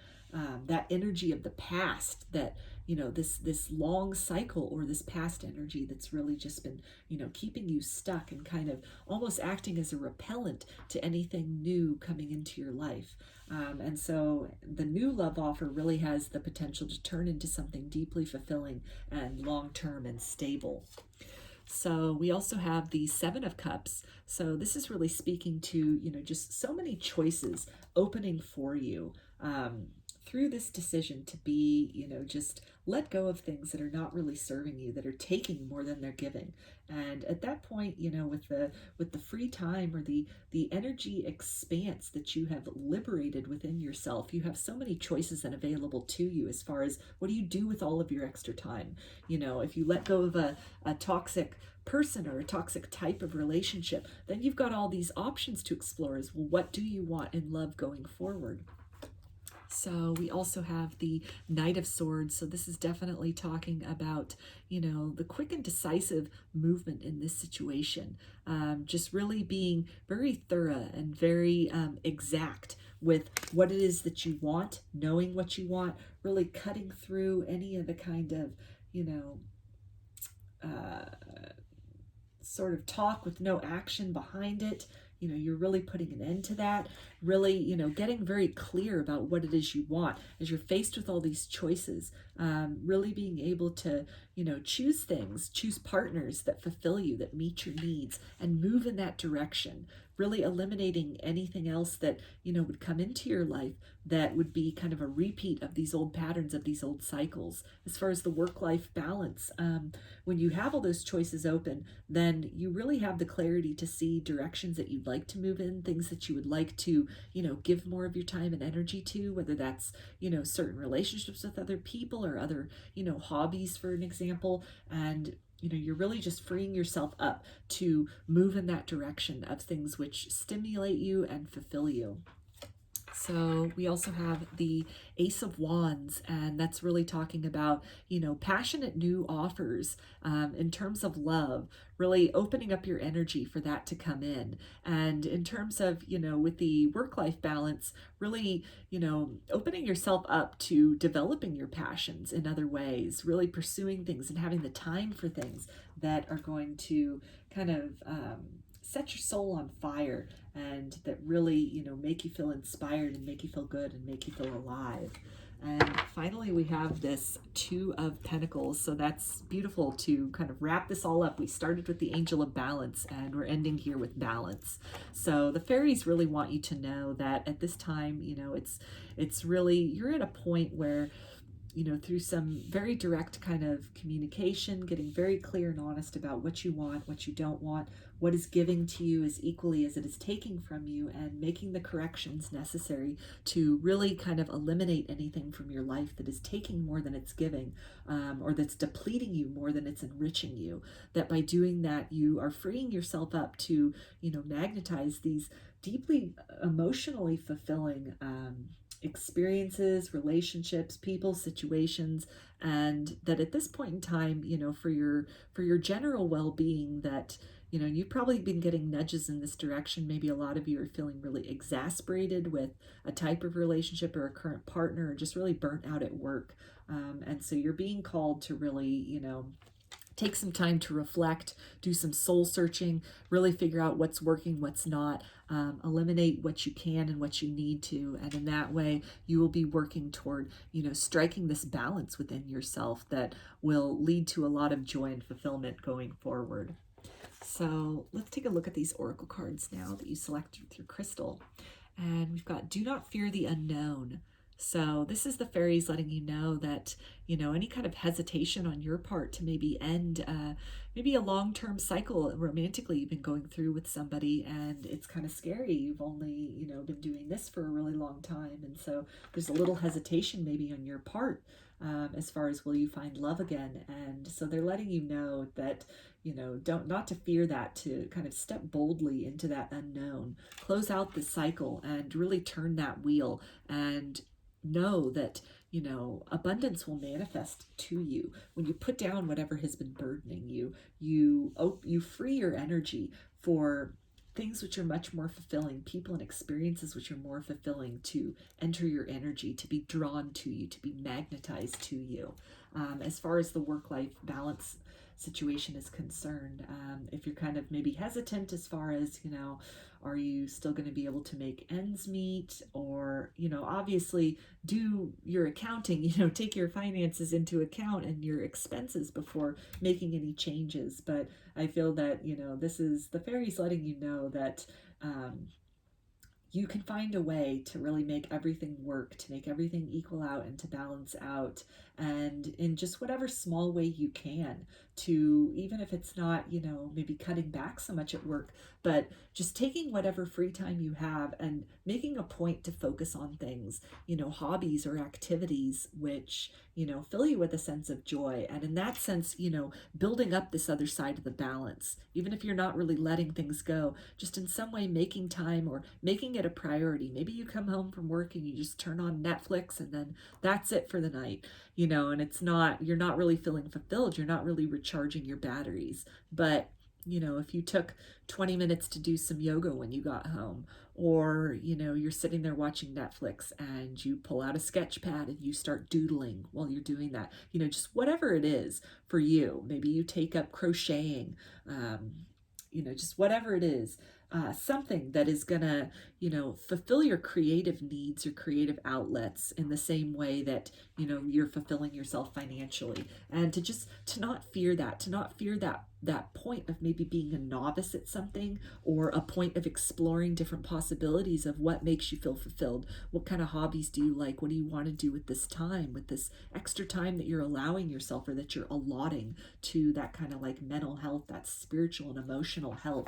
that energy of the past, that, this long cycle, or this past energy that's really just been, keeping you stuck and kind of almost acting as a repellent to anything new coming into your life. And so the new love offer really has the potential to turn into something deeply fulfilling and long-term and stable. So we also have the Seven of Cups. So this is really speaking to, just so many choices opening for you through this decision to be, just let go of things that are not really serving you, that are taking more than they're giving. And at that point, with the free time, or the energy expanse that you have liberated within yourself, you have so many choices and available to you as far as what do you do with all of your extra time. If you let go of a toxic person or a toxic type of relationship, then you've got all these options to explore as well. What do you want in love going forward? So we also have the Knight of Swords. So this is definitely talking about, the quick and decisive movement in this situation. Just really being very thorough and very exact with what it is that you want, knowing what you want, really cutting through any of the kind of, sort of talk with no action behind it. You're really putting an end to that, really, getting very clear about what it is you want as you're faced with all these choices, really being able to, choose partners that fulfill you, that meet your needs, and move in that direction, really eliminating anything else that, would come into your life that would be kind of a repeat of these old patterns, of these old cycles. As far as the work-life balance, when you have all those choices open, then you really have the clarity to see directions that you'd like to move in, things that you would like to, give more of your time and energy to, whether that's, certain relationships with other people or other, hobbies, for an example. And you're really just freeing yourself up to move in that direction of things which stimulate you and fulfill you. So we also have the Ace of Wands, and that's really talking about, passionate new offers in terms of love, really opening up your energy for that to come in. And in terms of, with the work-life balance, really, opening yourself up to developing your passions in other ways, really pursuing things and having the time for things that are going to kind of set your soul on fire, and that really, make you feel inspired and make you feel good and make you feel alive. And finally, we have this Two of Pentacles. So that's beautiful to kind of wrap this all up. We started with the Angel of Balance, and we're ending here with balance. So the fairies really want you to know that at this time, it's really, you're at a point where through some very direct kind of communication, getting very clear and honest about what you want, what you don't want, what is giving to you as equally as it is taking from you, and making the corrections necessary to really kind of eliminate anything from your life that is taking more than it's giving, or that's depleting you more than it's enriching you. That by doing that, you are freeing yourself up to, magnetize these deeply emotionally fulfilling experiences, relationships, people, situations, and that at this point in time, for your general well-being, that you've probably been getting nudges in this direction. Maybe a lot of you are feeling really exasperated with a type of relationship or a current partner, or just really burnt out at work, and so you're being called to really, take some time to reflect, do some soul searching, really figure out what's working, what's not, eliminate what you can and what you need to. And in that way, you will be working toward, striking this balance within yourself that will lead to a lot of joy and fulfillment going forward. So let's take a look at these oracle cards now that you selected through crystal. And we've got Do Not Fear the Unknown. So this is the fairies letting you know that, any kind of hesitation on your part to maybe end maybe a long-term cycle romantically you've been going through with somebody, and it's kind of scary. You've only, been doing this for a really long time. And so there's a little hesitation maybe on your part as far as will you find love again. And so they're letting you know that, not to fear that, to kind of step boldly into that unknown, close out the cycle and really turn that wheel, and know that, abundance will manifest to you when you put down whatever has been burdening you. You free your energy for things which are much more fulfilling, people and experiences which are more fulfilling to enter your energy, to be drawn to you, to be magnetized to you. As far as the work-life balance situation is concerned, if you're kind of maybe hesitant as far as, are you still going to be able to make ends meet, or, obviously do your accounting, take your finances into account and your expenses before making any changes. But I feel that, this is the fairies letting you know that you can find a way to really make everything work, to make everything equal out and to balance out. And in just whatever small way you can, to, even if it's not, maybe cutting back so much at work, but just taking whatever free time you have and making a point to focus on things, hobbies or activities which, fill you with a sense of joy. And in that sense, building up this other side of the balance, even if you're not really letting things go, just in some way making time or making it a priority. Maybe you come home from work and you just turn on Netflix and then that's it for the night, and you're not really feeling fulfilled. You're not really recharging your batteries. But, if you took 20 minutes to do some yoga when you got home, or, you're sitting there watching Netflix and you pull out a sketch pad and you start doodling while you're doing that, just whatever it is for you. Maybe you take up crocheting, just whatever it is. Something that is gonna, fulfill your creative needs, your creative outlets in the same way that, you're fulfilling yourself financially. And to not fear that point of maybe being a novice at something, or a point of exploring different possibilities of what makes you feel fulfilled. What kind of hobbies do you like? What do you want to do with this time, with this extra time that you're allowing yourself, or that you're allotting to that kind of like mental health, that spiritual and emotional health?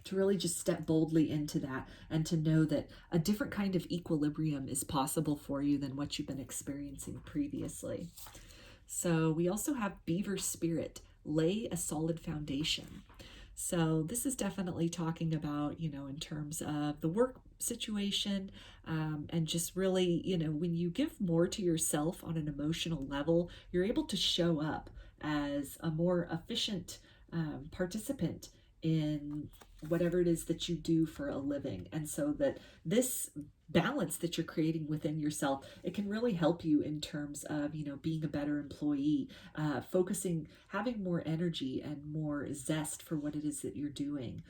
To really just step boldly into that, and to know that a different kind of equilibrium is possible for you than what you've been experiencing previously. So we also have Beaver Spirit, lay a solid foundation. So this is definitely talking about, in terms of the work situation, and just really, when you give more to yourself on an emotional level, you're able to show up as a more efficient participant in whatever it is that you do for a living. And so that this balance that you're creating within yourself, it can really help you in terms of, being a better employee, focusing, having more energy and more zest for what it is that you're doing.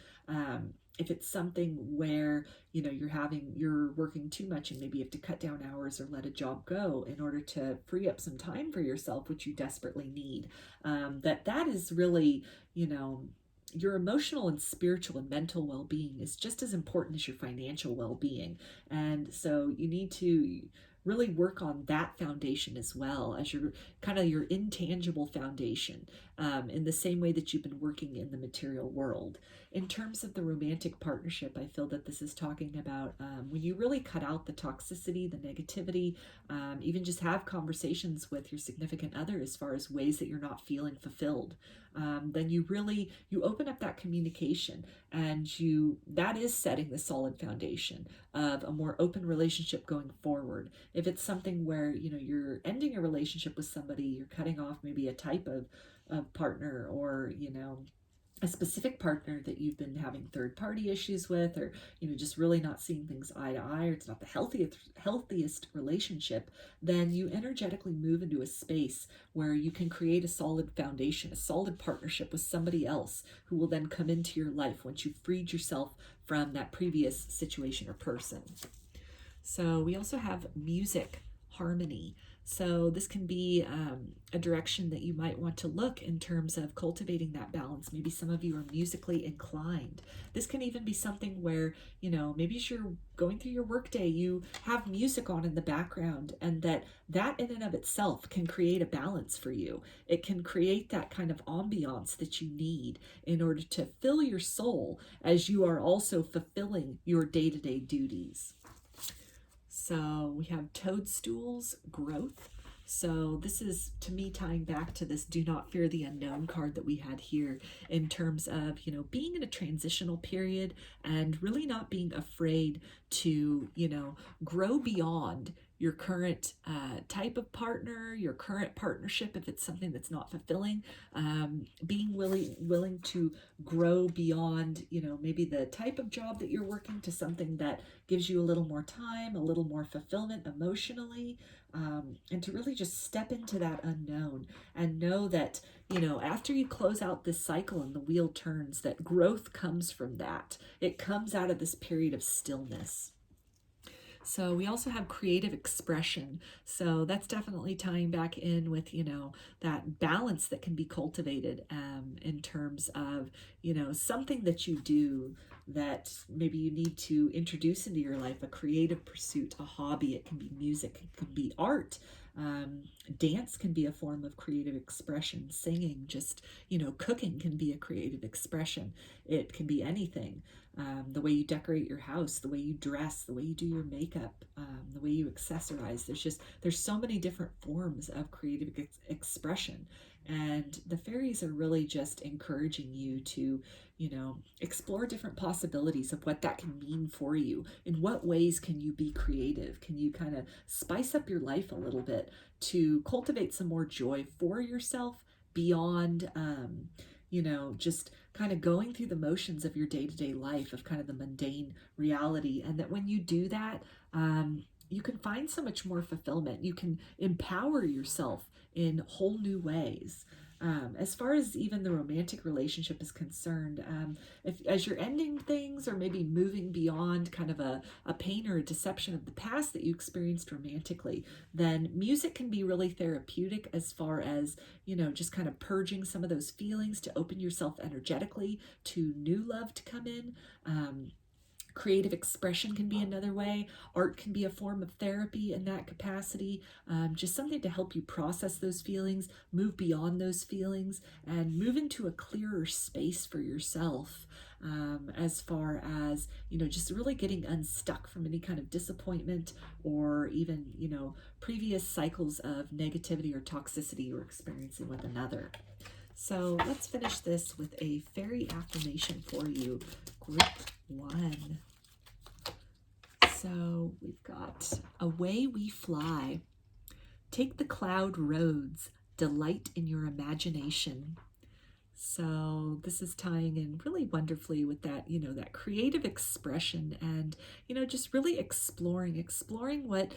If it's something where, you're working too much and maybe you have to cut down hours or let a job go in order to free up some time for yourself, which you desperately need, that is really, your emotional and spiritual and mental well-being is just as important as your financial well-being. And so you need to really work on that foundation as well as your kind of your intangible foundation, in the same way that you've been working in the material world. In terms of the romantic partnership, I feel that this is talking about when you really cut out the toxicity, the negativity, even just have conversations with your significant other as far as ways that you're not feeling fulfilled. Then you open up that communication, and that is setting the solid foundation of a more open relationship going forward. If it's something where you're ending a relationship with somebody, you're cutting off maybe a type of partner, or a specific partner that you've been having third party issues with, or just really not seeing things eye to eye, or it's not the healthiest relationship, then you energetically move into a space where you can create a solid foundation, a solid partnership with somebody else who will then come into your life once you've freed yourself from that previous situation or person. So we also have music harmony. So this can be a direction that you might want to look in terms of cultivating that balance. Maybe some of you are musically inclined. This can even be something where, maybe as you're going through your workday, you have music on in the background, and that in and of itself can create a balance for you. It can create that kind of ambiance that you need in order to fill your soul as you are also fulfilling your day-to-day duties. So we have toadstools, growth. So this is, to me, tying back to this do not fear the unknown card that we had here, in terms of, being in a transitional period and really not being afraid to, grow beyond your current type of partner, your current partnership, if it's something that's not fulfilling, being willing to grow beyond, maybe the type of job that you're working, to something that gives you a little more time, a little more fulfillment emotionally, and to really just step into that unknown and know that, after you close out this cycle and the wheel turns, that growth comes from that. It comes out of this period of stillness. So we also have creative expression. So that's definitely tying back in with, that balance that can be cultivated in terms of, something that you do that maybe you need to introduce into your life, a creative pursuit, a hobby. It can be music, it can be art. Dance can be a form of creative expression. Singing, just, cooking can be a creative expression. It can be anything. The way you decorate your house, the way you dress, the way you do your makeup, the way you accessorize. There's so many different forms of creative expression. And the fairies are really just encouraging you to, explore different possibilities of what that can mean for you. In what ways can you be creative? Can you kind of spice up your life a little bit to cultivate some more joy for yourself beyond, just kind of going through the motions of your day-to-day life, of kind of the mundane reality. And that when you do that, you can find so much more fulfillment. You can empower yourself in whole new ways. As far as even the romantic relationship is concerned, as you're ending things or maybe moving beyond kind of a pain or a deception of the past that you experienced romantically, then music can be really therapeutic as far as, just kind of purging some of those feelings, to open yourself energetically to new love to come in. Creative expression can be another way. Art can be a form of therapy in that capacity. Just something to help you process those feelings, move beyond those feelings, and move into a clearer space for yourself, as far as, just really getting unstuck from any kind of disappointment or even, previous cycles of negativity or toxicity you're experiencing with another. So let's finish this with a fairy affirmation for you, group 1. So we've got, away we fly. Take the cloud roads, delight in your imagination. So this is tying in really wonderfully with that, that creative expression and, just really exploring what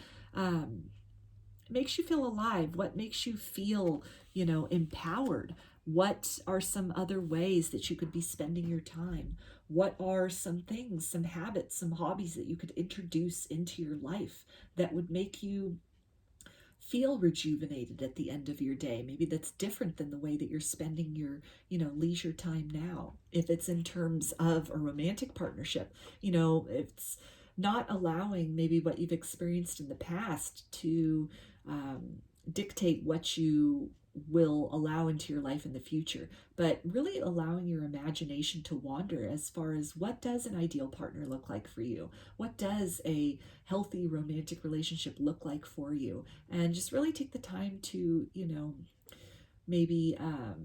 makes you feel alive, what makes you feel, empowered. What are some other ways that you could be spending your time? What are some things, some habits, some hobbies that you could introduce into your life that would make you feel rejuvenated at the end of your day? Maybe that's different than the way that you're spending your, leisure time now. If it's in terms of a romantic partnership, it's not allowing maybe what you've experienced in the past to dictate what you will allow into your life in the future, but really allowing your imagination to wander as far as what does an ideal partner look like for you? What does a healthy romantic relationship look like for you? And just really take the time to, maybe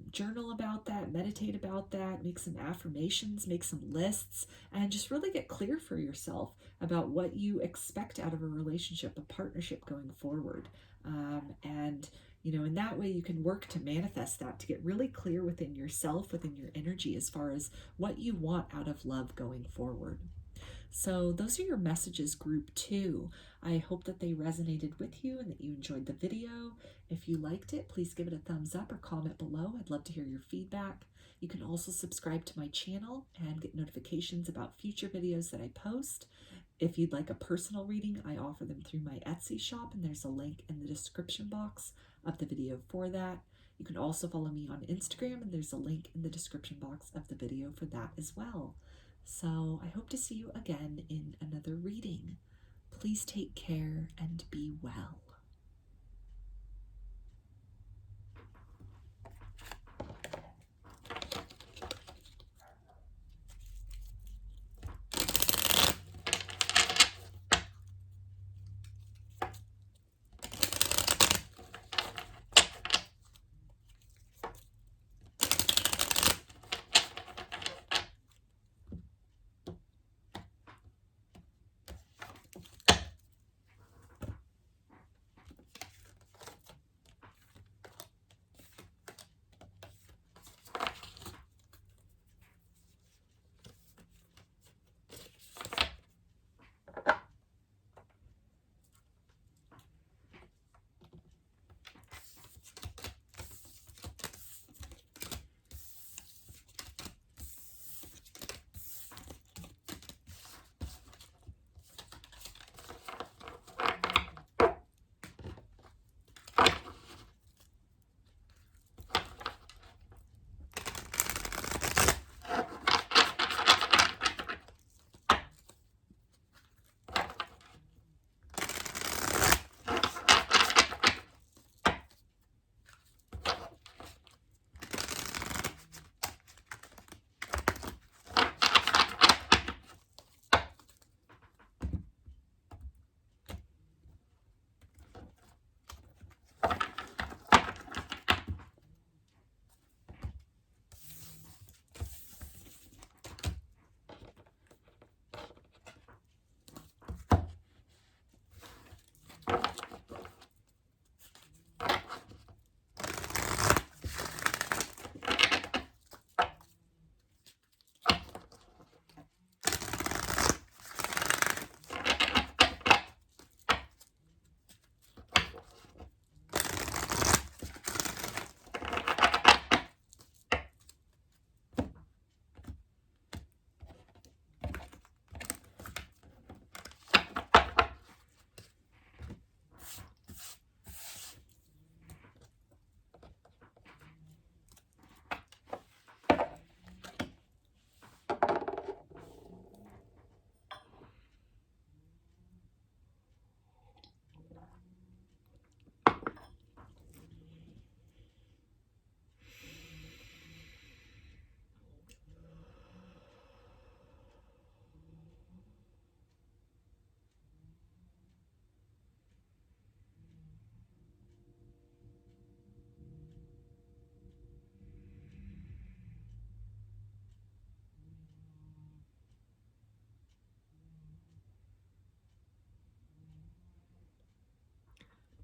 journal about that, meditate about that, make some affirmations, make some lists, and just really get clear for yourself about what you expect out of a relationship, a partnership going forward. And in that way you can work to manifest that, to get really clear within yourself, within your energy, as far as what you want out of love going forward. So those are your messages, group 2. I hope that they resonated with you and that you enjoyed the video. If you liked it, please give it a thumbs up or comment below. I'd love to hear your feedback. You can also subscribe to my channel and get notifications about future videos that I post. If you'd like a personal reading, I offer them through my Etsy shop, and there's a link in the description box of the video for that. You can also follow me on Instagram, and there's a link in the description box of the video for that as well. So I hope to see you again in another reading. Please take care and be well.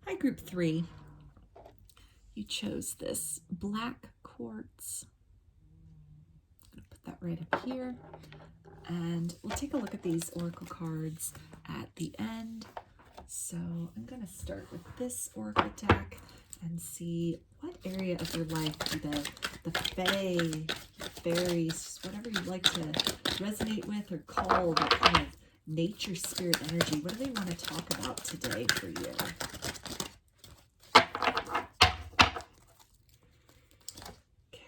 Hi, group 3. You chose this black quartz. I'm going to put that right up here. And we'll take a look at these oracle cards at the end. So I'm going to start with this oracle deck and see what area of your life do the fairies, whatever you like to resonate with or call that kind of nature spirit energy. What do they want to talk about today for you?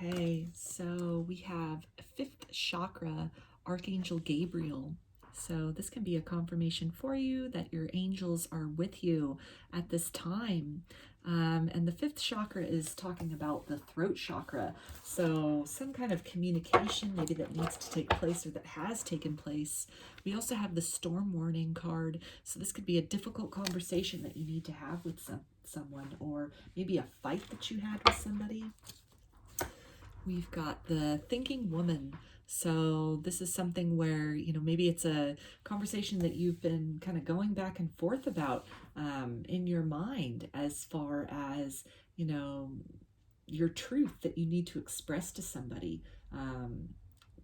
Okay, so we have 5th chakra, Archangel Gabriel. So this can be a confirmation for you that your angels are with you at this time. And the fifth chakra is talking about the throat chakra. So some kind of communication maybe that needs to take place or that has taken place. We also have the storm warning card. So this could be a difficult conversation that you need to have with someone, or maybe a fight that you had with somebody. We've got the thinking woman. So this is something where, you know, maybe it's a conversation that you've been kind of going back and forth about in your mind, as far as, you know, your truth that you need to express to somebody,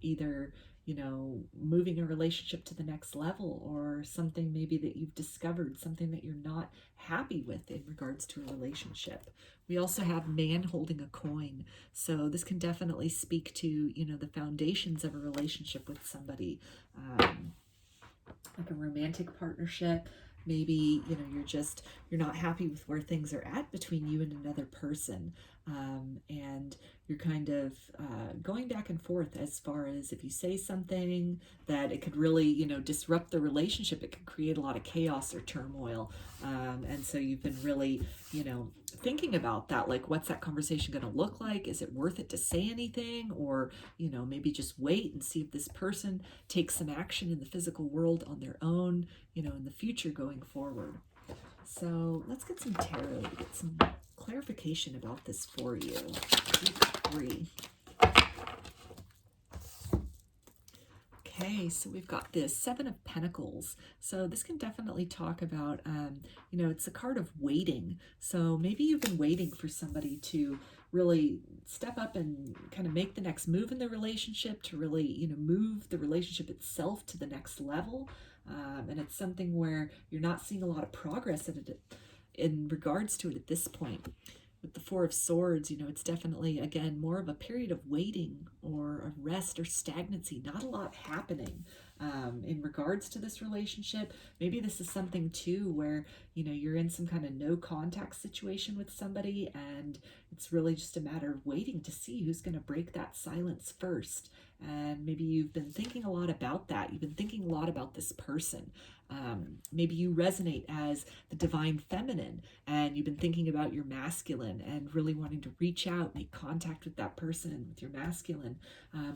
either, you know, moving a relationship to the next level, or something maybe that you've discovered, something that you're not happy with in regards to a relationship. We also have man holding a coin. So this can definitely speak to, you know, the foundations of a relationship with somebody, like a romantic partnership. Maybe, you know, you're not happy with where things are at between you and another person. And you're kind of going back and forth as far as if you say something that it could really, you know, disrupt the relationship. It could create a lot of chaos or turmoil. And so you've been really, you know, thinking about that, like, what's that conversation going to look like? Is it worth it to say anything? Or, you know, maybe just wait and see if this person takes some action in the physical world on their own, you know, in the future going forward. So let's get some tarot to get some clarification about this for you. Week 3. Okay, so we've got this Seven of Pentacles. So this can definitely talk about, you know, it's a card of waiting. So maybe you've been waiting for somebody to really step up and kind of make the next move in the relationship, to really, you know, move the relationship itself to the next level. And it's something where you're not seeing a lot of progress in regards to it at this point. With the Four of Swords, you know, it's definitely, again, more of a period of waiting or a rest or stagnancy. Not a lot happening in regards to this relationship. Maybe this is something, too, where, you know, you're in some kind of no contact situation with somebody, and it's really just a matter of waiting to see who's going to break that silence first. And maybe you've been thinking a lot about that. You've been thinking a lot about this person. Maybe you resonate as the divine feminine, and you've been thinking about your masculine and really wanting to reach out, make contact with that person, with your masculine.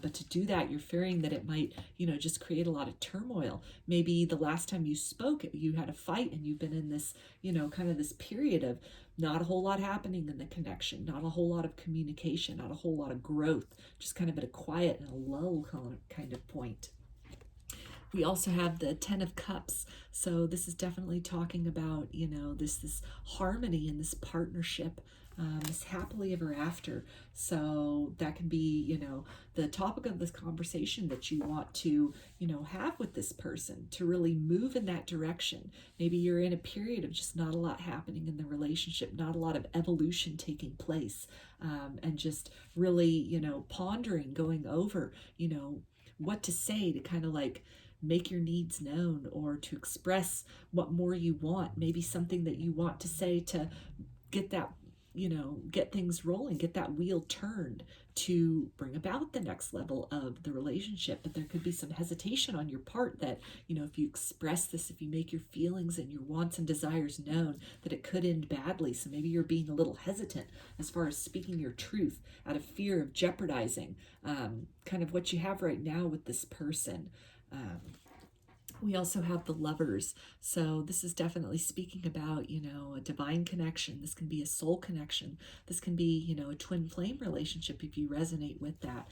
But to do that, you're fearing that it might, you know, just create a lot of turmoil. Maybe the last time you spoke, you had a fight, and you've been in this, you know, kind of this period of not a whole lot happening in the connection, not a whole lot of communication, not a whole lot of growth, just kind of at a quiet and a lull kind of point. We also have the Ten of Cups. So this is definitely talking about, you know, this harmony and this partnership, this happily ever after. So that can be, you know, the topic of this conversation that you want to, you know, have with this person, to really move in that direction. Maybe you're in a period of just not a lot happening in the relationship, not a lot of evolution taking place, and just really, you know, pondering, going over, you know, what to say to kind of like make your needs known, or to express what more you want, maybe something that you want to say to get that, you know, get things rolling, get that wheel turned to bring about the next level of the relationship. But there could be some hesitation on your part that, you know, if you express this, if you make your feelings and your wants and desires known, that it could end badly. So maybe you're being a little hesitant as far as speaking your truth out of fear of jeopardizing kind of what you have right now with this person. We also have the Lovers. So this is definitely speaking about, you know, a divine connection. This can be a soul connection. This can be, you know, a twin flame relationship if you resonate with that.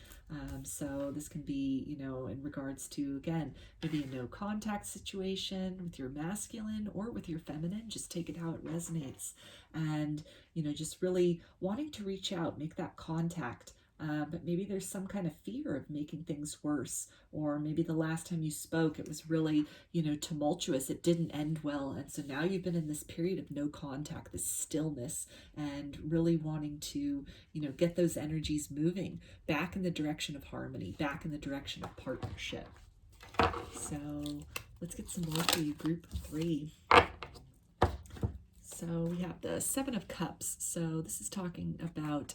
So this can be, you know, in regards to, again, maybe a no contact situation with your masculine or with your feminine. Just take it how it resonates. And, you know, just really wanting to reach out, make that contact. But maybe there's some kind of fear of making things worse, or maybe the last time you spoke, it was really, you know, tumultuous. It didn't end well. And so now you've been in this period of no contact, this stillness, and really wanting to, you know, get those energies moving back in the direction of harmony, back in the direction of partnership. So let's get some more for you, group 3. So we have the Seven of Cups. So this is talking about,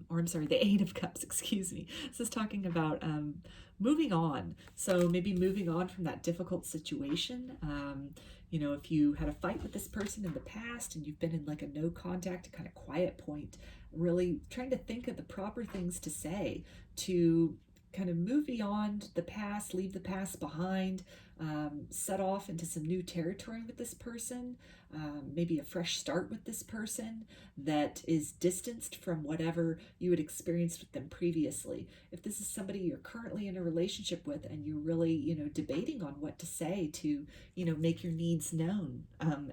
or I'm sorry, the Eight of Cups, excuse me. This is talking about moving on. So maybe moving on from that difficult situation. You know, if you had a fight with this person in the past and you've been in like a no contact, kind of quiet point, really trying to think of the proper things to say to kind of move beyond the past, leave the past behind, set off into some new territory with this person, maybe a fresh start with this person that is distanced from whatever you had experienced with them previously. If this is somebody you're currently in a relationship with and you're really, you know, debating on what to say to, you know, make your needs known,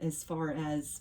as far as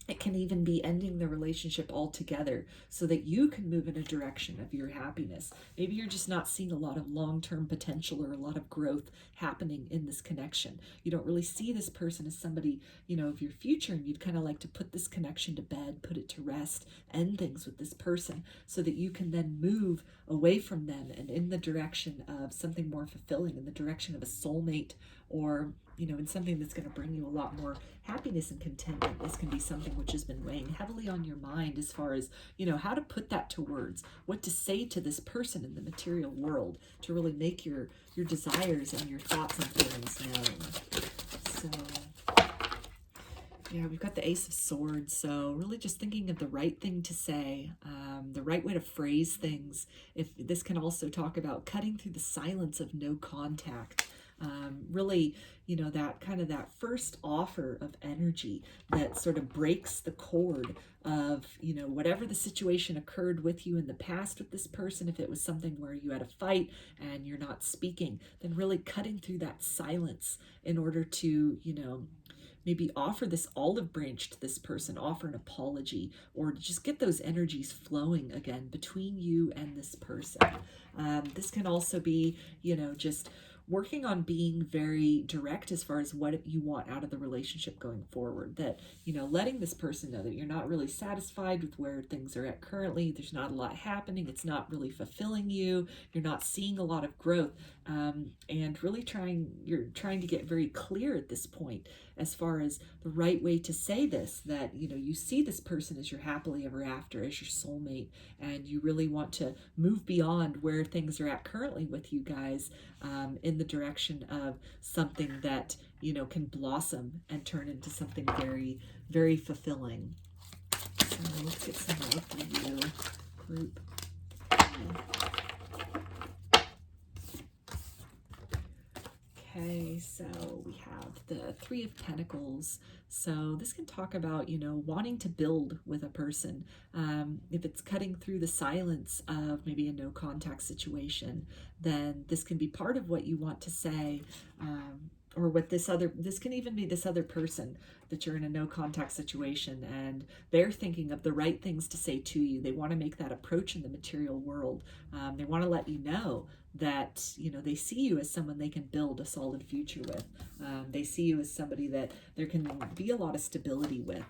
it can even be ending the relationship altogether so that you can move in a direction of your happiness. Maybe you're just not seeing a lot of long-term potential or a lot of growth happening in this connection. You don't really see this person as somebody, you know, of your future, and you'd kind of like to put this connection to bed, put it to rest, end things with this person so that you can then move away from them and in the direction of something more fulfilling, in the direction of a soulmate, or, you know, in something that's going to bring you a lot more happiness and contentment. This can be something which has been weighing heavily on your mind as far as, you know, how to put that to words, what to say to this person in the material world to really make your desires and your thoughts and feelings known. So, yeah, we've got the Ace of Swords. So really just thinking of the right thing to say, the right way to phrase things. If this can also talk about cutting through the silence of no contact. Really, you know, that kind of that first offer of energy that sort of breaks the cord of, you know, whatever the situation occurred with you in the past with this person. If it was something where you had a fight and you're not speaking, then really cutting through that silence in order to, you know, maybe offer this olive branch to this person, offer an apology, or just get those energies flowing again between you and this person. This can also be, you know, just working on being very direct as far as what you want out of the relationship going forward. That, you know, letting this person know that you're not really satisfied with where things are at currently. There's not a lot happening. It's not really fulfilling you. You're not seeing a lot of growth. And really you're trying to get very clear at this point as far as the right way to say this, that, you know, you see this person as your happily ever after, as your soulmate, and you really want to move beyond where things are at currently with you guys, in the direction of something that, you know, can blossom and turn into something very, very fulfilling. So let's get some love for you, group. Okay, so we have the Three of Pentacles. So this can talk about, you know, wanting to build with a person. If it's cutting through the silence of maybe a no contact situation, then this can be part of what you want to say, or what this can even be this other person that you're in a no contact situation and they're thinking of the right things to say to you. They want to make that approach in the material world. They want to let you know that, you know, they see you as someone they can build a solid future with. They see you as somebody that there can be a lot of stability with.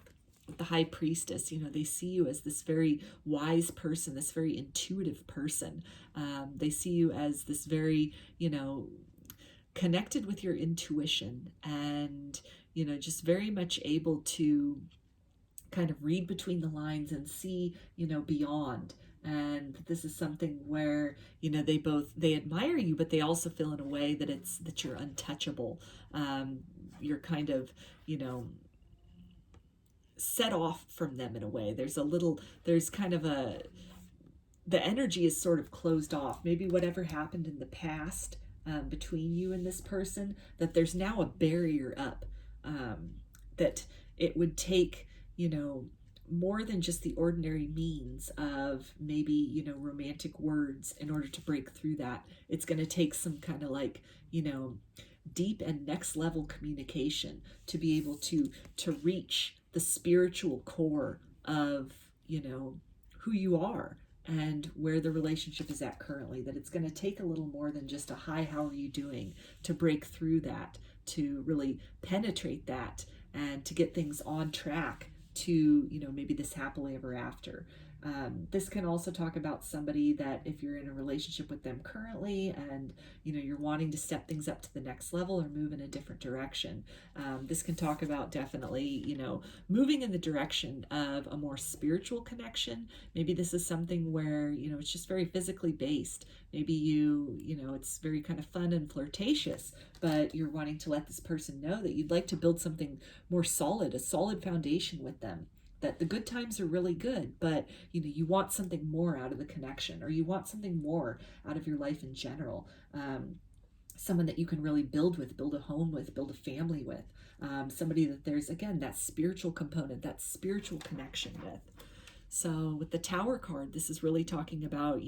The High Priestess, you know, they see you as this very wise person, this very intuitive person. They see you as this very, you know, connected with your intuition and, you know, just very much able to kind of read between the lines and see, you know, beyond. And this is something where, you know, they admire you, but they also feel in a way that you're untouchable. You're kind of, you know, set off from them in a way. There's kind of the energy is sort of closed off. Maybe whatever happened in the past between you and this person, that there's now a barrier up, that it would take, you know, more than just the ordinary means of maybe, you know, romantic words in order to break through that. It's going to take some kind of like, you know, deep and next level communication to be able to reach the spiritual core of, you know, who you are and where the relationship is at currently. That it's going to take a little more than just a hi, how are you doing, to break through that, to really penetrate that, and to get things on track to, you know, maybe this happily ever after. This can also talk about somebody that if you're in a relationship with them currently and you're wanting to step things up to the next level or move in a different direction. This can talk about definitely moving in the direction of a more spiritual connection. Maybe this is something where it's just very physically based. Maybe it's very kind of fun and flirtatious, but you're wanting to let this person know that you'd like to build something more solid, a solid foundation with them. That the good times are really good, but you want something more out of the connection, or you want something more out of your life in general. Someone that you can really build with, build a home with, build a family with. Somebody that there's, again, that spiritual component, that spiritual connection with. So with the Tower card, this is really talking about,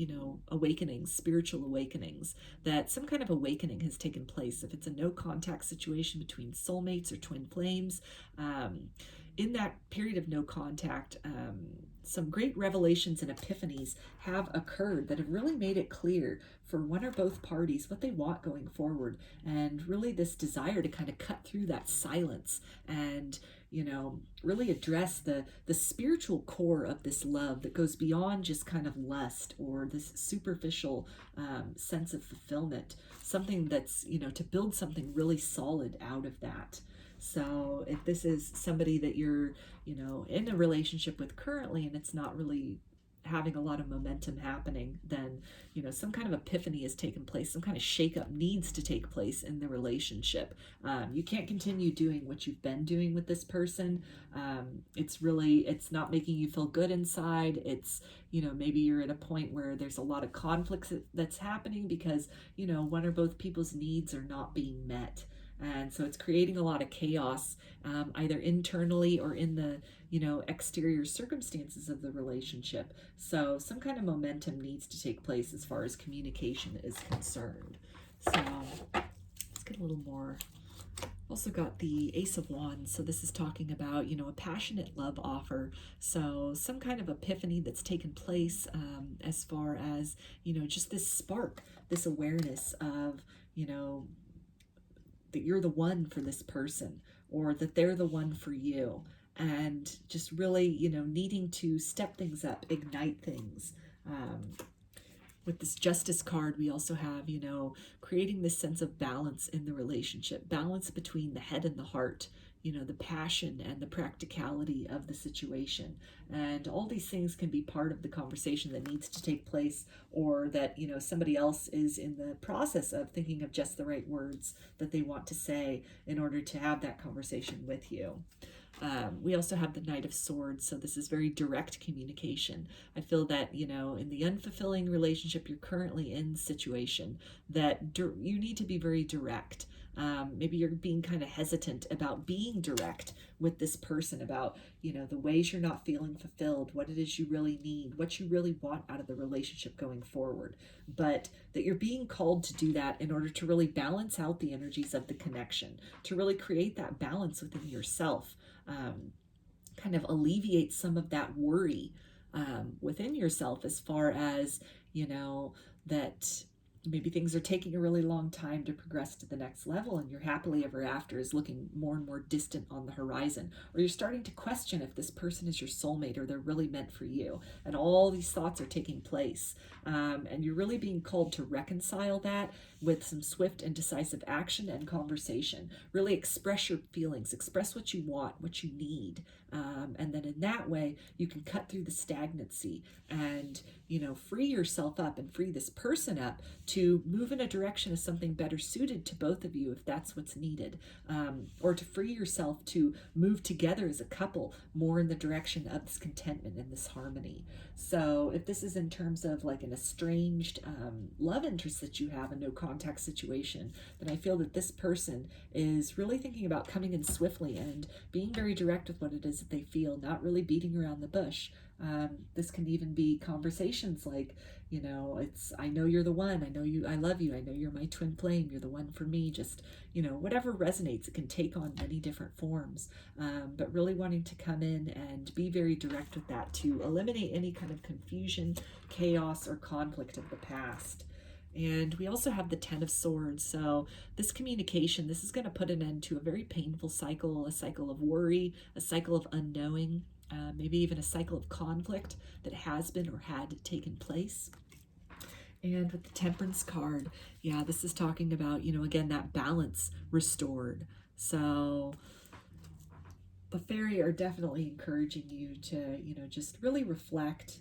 awakenings, spiritual awakenings, that some kind of awakening has taken place. If it's a no contact situation between soulmates or twin flames, in that period of no contact, some great revelations and epiphanies have occurred that have really made it clear for one or both parties what they want going forward, and really this desire to kind of cut through that silence and really address the spiritual core of this love that goes beyond just kind of lust or this superficial sense of fulfillment, something that's to build something really solid out of that. So if this is somebody that you're, in a relationship with currently and it's not really having a lot of momentum happening, then, some kind of epiphany has taken place. Some kind of shakeup needs to take place in the relationship. You can't continue doing what you've been doing with this person. It's not making you feel good inside. It's, maybe you're at a point where there's a lot of conflicts that's happening because, one or both people's needs are not being met. And so it's creating a lot of chaos, either internally or in the, exterior circumstances of the relationship. So some kind of momentum needs to take place as far as communication is concerned. So let's get a little more. Also got the Ace of Wands. So this is talking about, a passionate love offer. So some kind of epiphany that's taken place as far as, just this spark, this awareness of, that you're the one for this person, or that they're the one for you, and just really, needing to step things up, ignite things. With this Justice card, we also have, creating this sense of balance in the relationship, balance between the head and the heart, the passion and the practicality of the situation. And all these things can be part of the conversation that needs to take place, or that, somebody else is in the process of thinking of just the right words that they want to say in order to have that conversation with you. We also have the Knight of Swords, so this is very direct communication. I feel that, in the unfulfilling relationship you're currently in situation, that you need to be very direct. Maybe you're being kind of hesitant about being direct with this person about, the ways you're not feeling fulfilled, what it is you really need, what you really want out of the relationship going forward. But that you're being called to do that in order to really balance out the energies of the connection, to really create that balance within yourself, kind of alleviate some of that worry within yourself as far as, that maybe things are taking a really long time to progress to the next level, and your happily ever after is looking more and more distant on the horizon, or you're starting to question if this person is your soulmate or they're really meant for you, and all these thoughts are taking place, and you're really being called to reconcile that with some swift and decisive action and conversation. Really express your feelings, express what you want, what you need, and then in that way you can cut through the stagnancy and free yourself up and free this person up to move in a direction of something better suited to both of you if that's what's needed, or to free yourself to move together as a couple more in the direction of this contentment and this harmony. So if this is in terms of like an estranged love interest that you have, a no contact situation, then I feel that this person is really thinking about coming in swiftly and being very direct with what it is that they feel, not really beating around the bush. This can even be conversations like, I know you're the one, I love you, I know you're my twin flame, you're the one for me, just, whatever resonates. It can take on many different forms, but really wanting to come in and be very direct with that to eliminate any kind of confusion, chaos, or conflict of the past. And we also have the Ten of Swords. So this communication, this is going to put an end to a very painful cycle, a cycle of worry, a cycle of unknowing. maybe even a cycle of conflict that has been or had taken place. And with the Temperance card, yeah, this is talking about, again, that balance restored. So the fairy are definitely encouraging you to, just really reflect,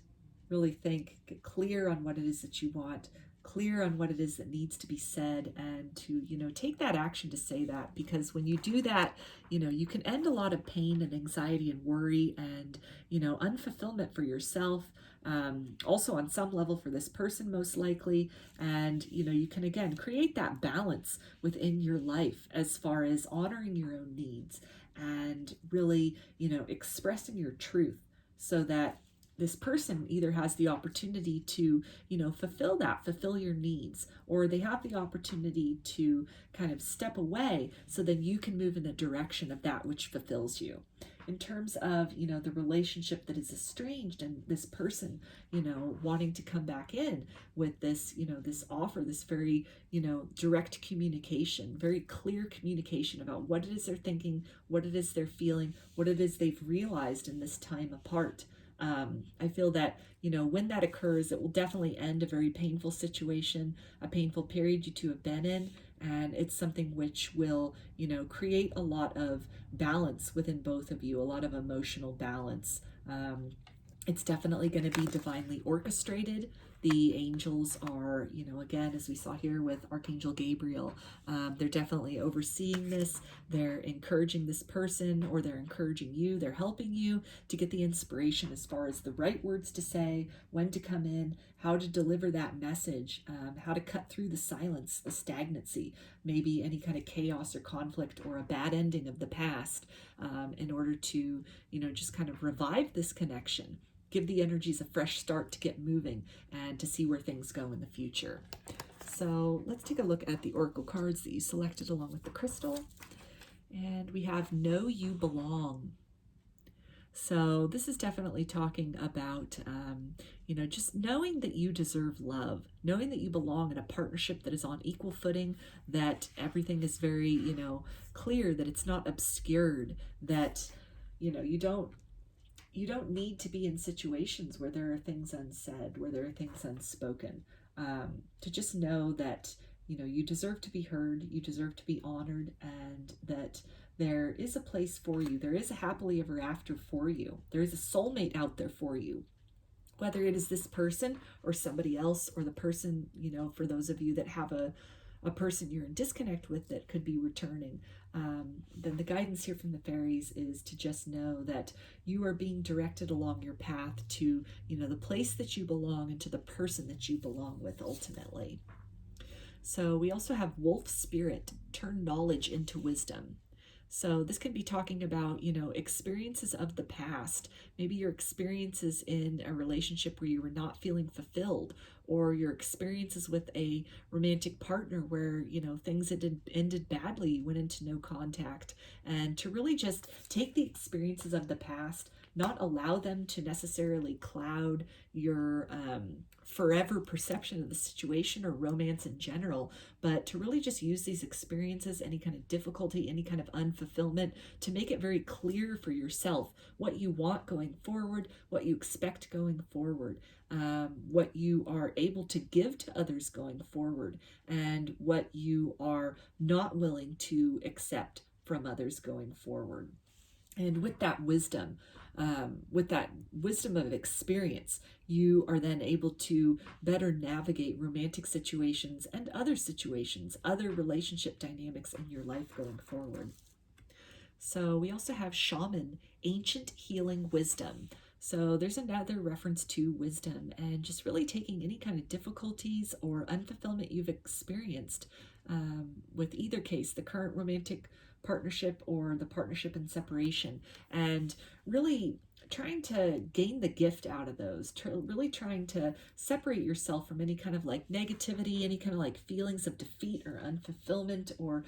really think, get clear on what it is that you want, clear on what it is that needs to be said, and to, take that action to say that, because when you do that, you can end a lot of pain and anxiety and worry and, unfulfillment for yourself. Also on some level for this person, most likely. And, you can, again, create that balance within your life as far as honoring your own needs and really, expressing your truth so that this person either has the opportunity to, fulfill your needs, or they have the opportunity to kind of step away so then you can move in the direction of that which fulfills you. In terms of, the relationship that is estranged and this person, wanting to come back in with this, this offer, this very, direct communication, very clear communication about what it is they're thinking, what it is they're feeling, what it is they've realized in this time apart. I feel that, when that occurs, it will definitely end a very painful situation, a painful period you two have been in. And it's something which will, create a lot of balance within both of you, a lot of emotional balance. It's definitely going to be divinely orchestrated. The angels are, again, as we saw here with Archangel Gabriel, they're definitely overseeing this. They're encouraging this person, or they're encouraging you. They're helping you to get the inspiration as far as the right words to say, when to come in, how to deliver that message, how to cut through the silence, the stagnancy, maybe any kind of chaos or conflict or a bad ending of the past, in order to, just kind of revive this connection. Give the energies a fresh start to get moving and to see where things go in the future. So let's take a look at the oracle cards that you selected along with the crystal. And we have Know You Belong. So this is definitely talking about, just knowing that you deserve love, knowing that you belong in a partnership that is on equal footing, that everything is very, clear, that it's not obscured, that, you don't need to be in situations where there are things unsaid, where there are things unspoken, to just know that, you deserve to be heard, you deserve to be honored, and that there is a place for you. There is a happily ever after for you. There is a soulmate out there for you. Whether it is this person or somebody else, or the person, for those of you that have a person you're in disconnect with that could be returning, then the guidance here from the fairies is to just know that you are being directed along your path to, the place that you belong and to the person that you belong with ultimately. So we also have Wolf Spirit, turn knowledge into wisdom. So this can be talking about, experiences of the past, maybe your experiences in a relationship where you were not feeling fulfilled, or your experiences with a romantic partner where, things had ended badly, you went into no contact, and to really just take the experiences of the past, not allow them to necessarily cloud your forever perception of the situation or romance in general, but to really just use these experiences, any kind of difficulty, any kind of unfulfillment, to make it very clear for yourself what you want going forward, what you expect going forward, what you are able to give to others going forward, and what you are not willing to accept from others going forward. And with that wisdom of experience, you are then able to better navigate romantic situations and other situations, other relationship dynamics in your life going forward. So we also have Shaman, ancient healing wisdom. So there's another reference to wisdom and just really taking any kind of difficulties or unfulfillment you've experienced, with either case, the current romantic partnership or the partnership in separation, and really trying to gain the gift out of those, really trying to separate yourself from any kind of like negativity, any kind of like feelings of defeat or unfulfillment or,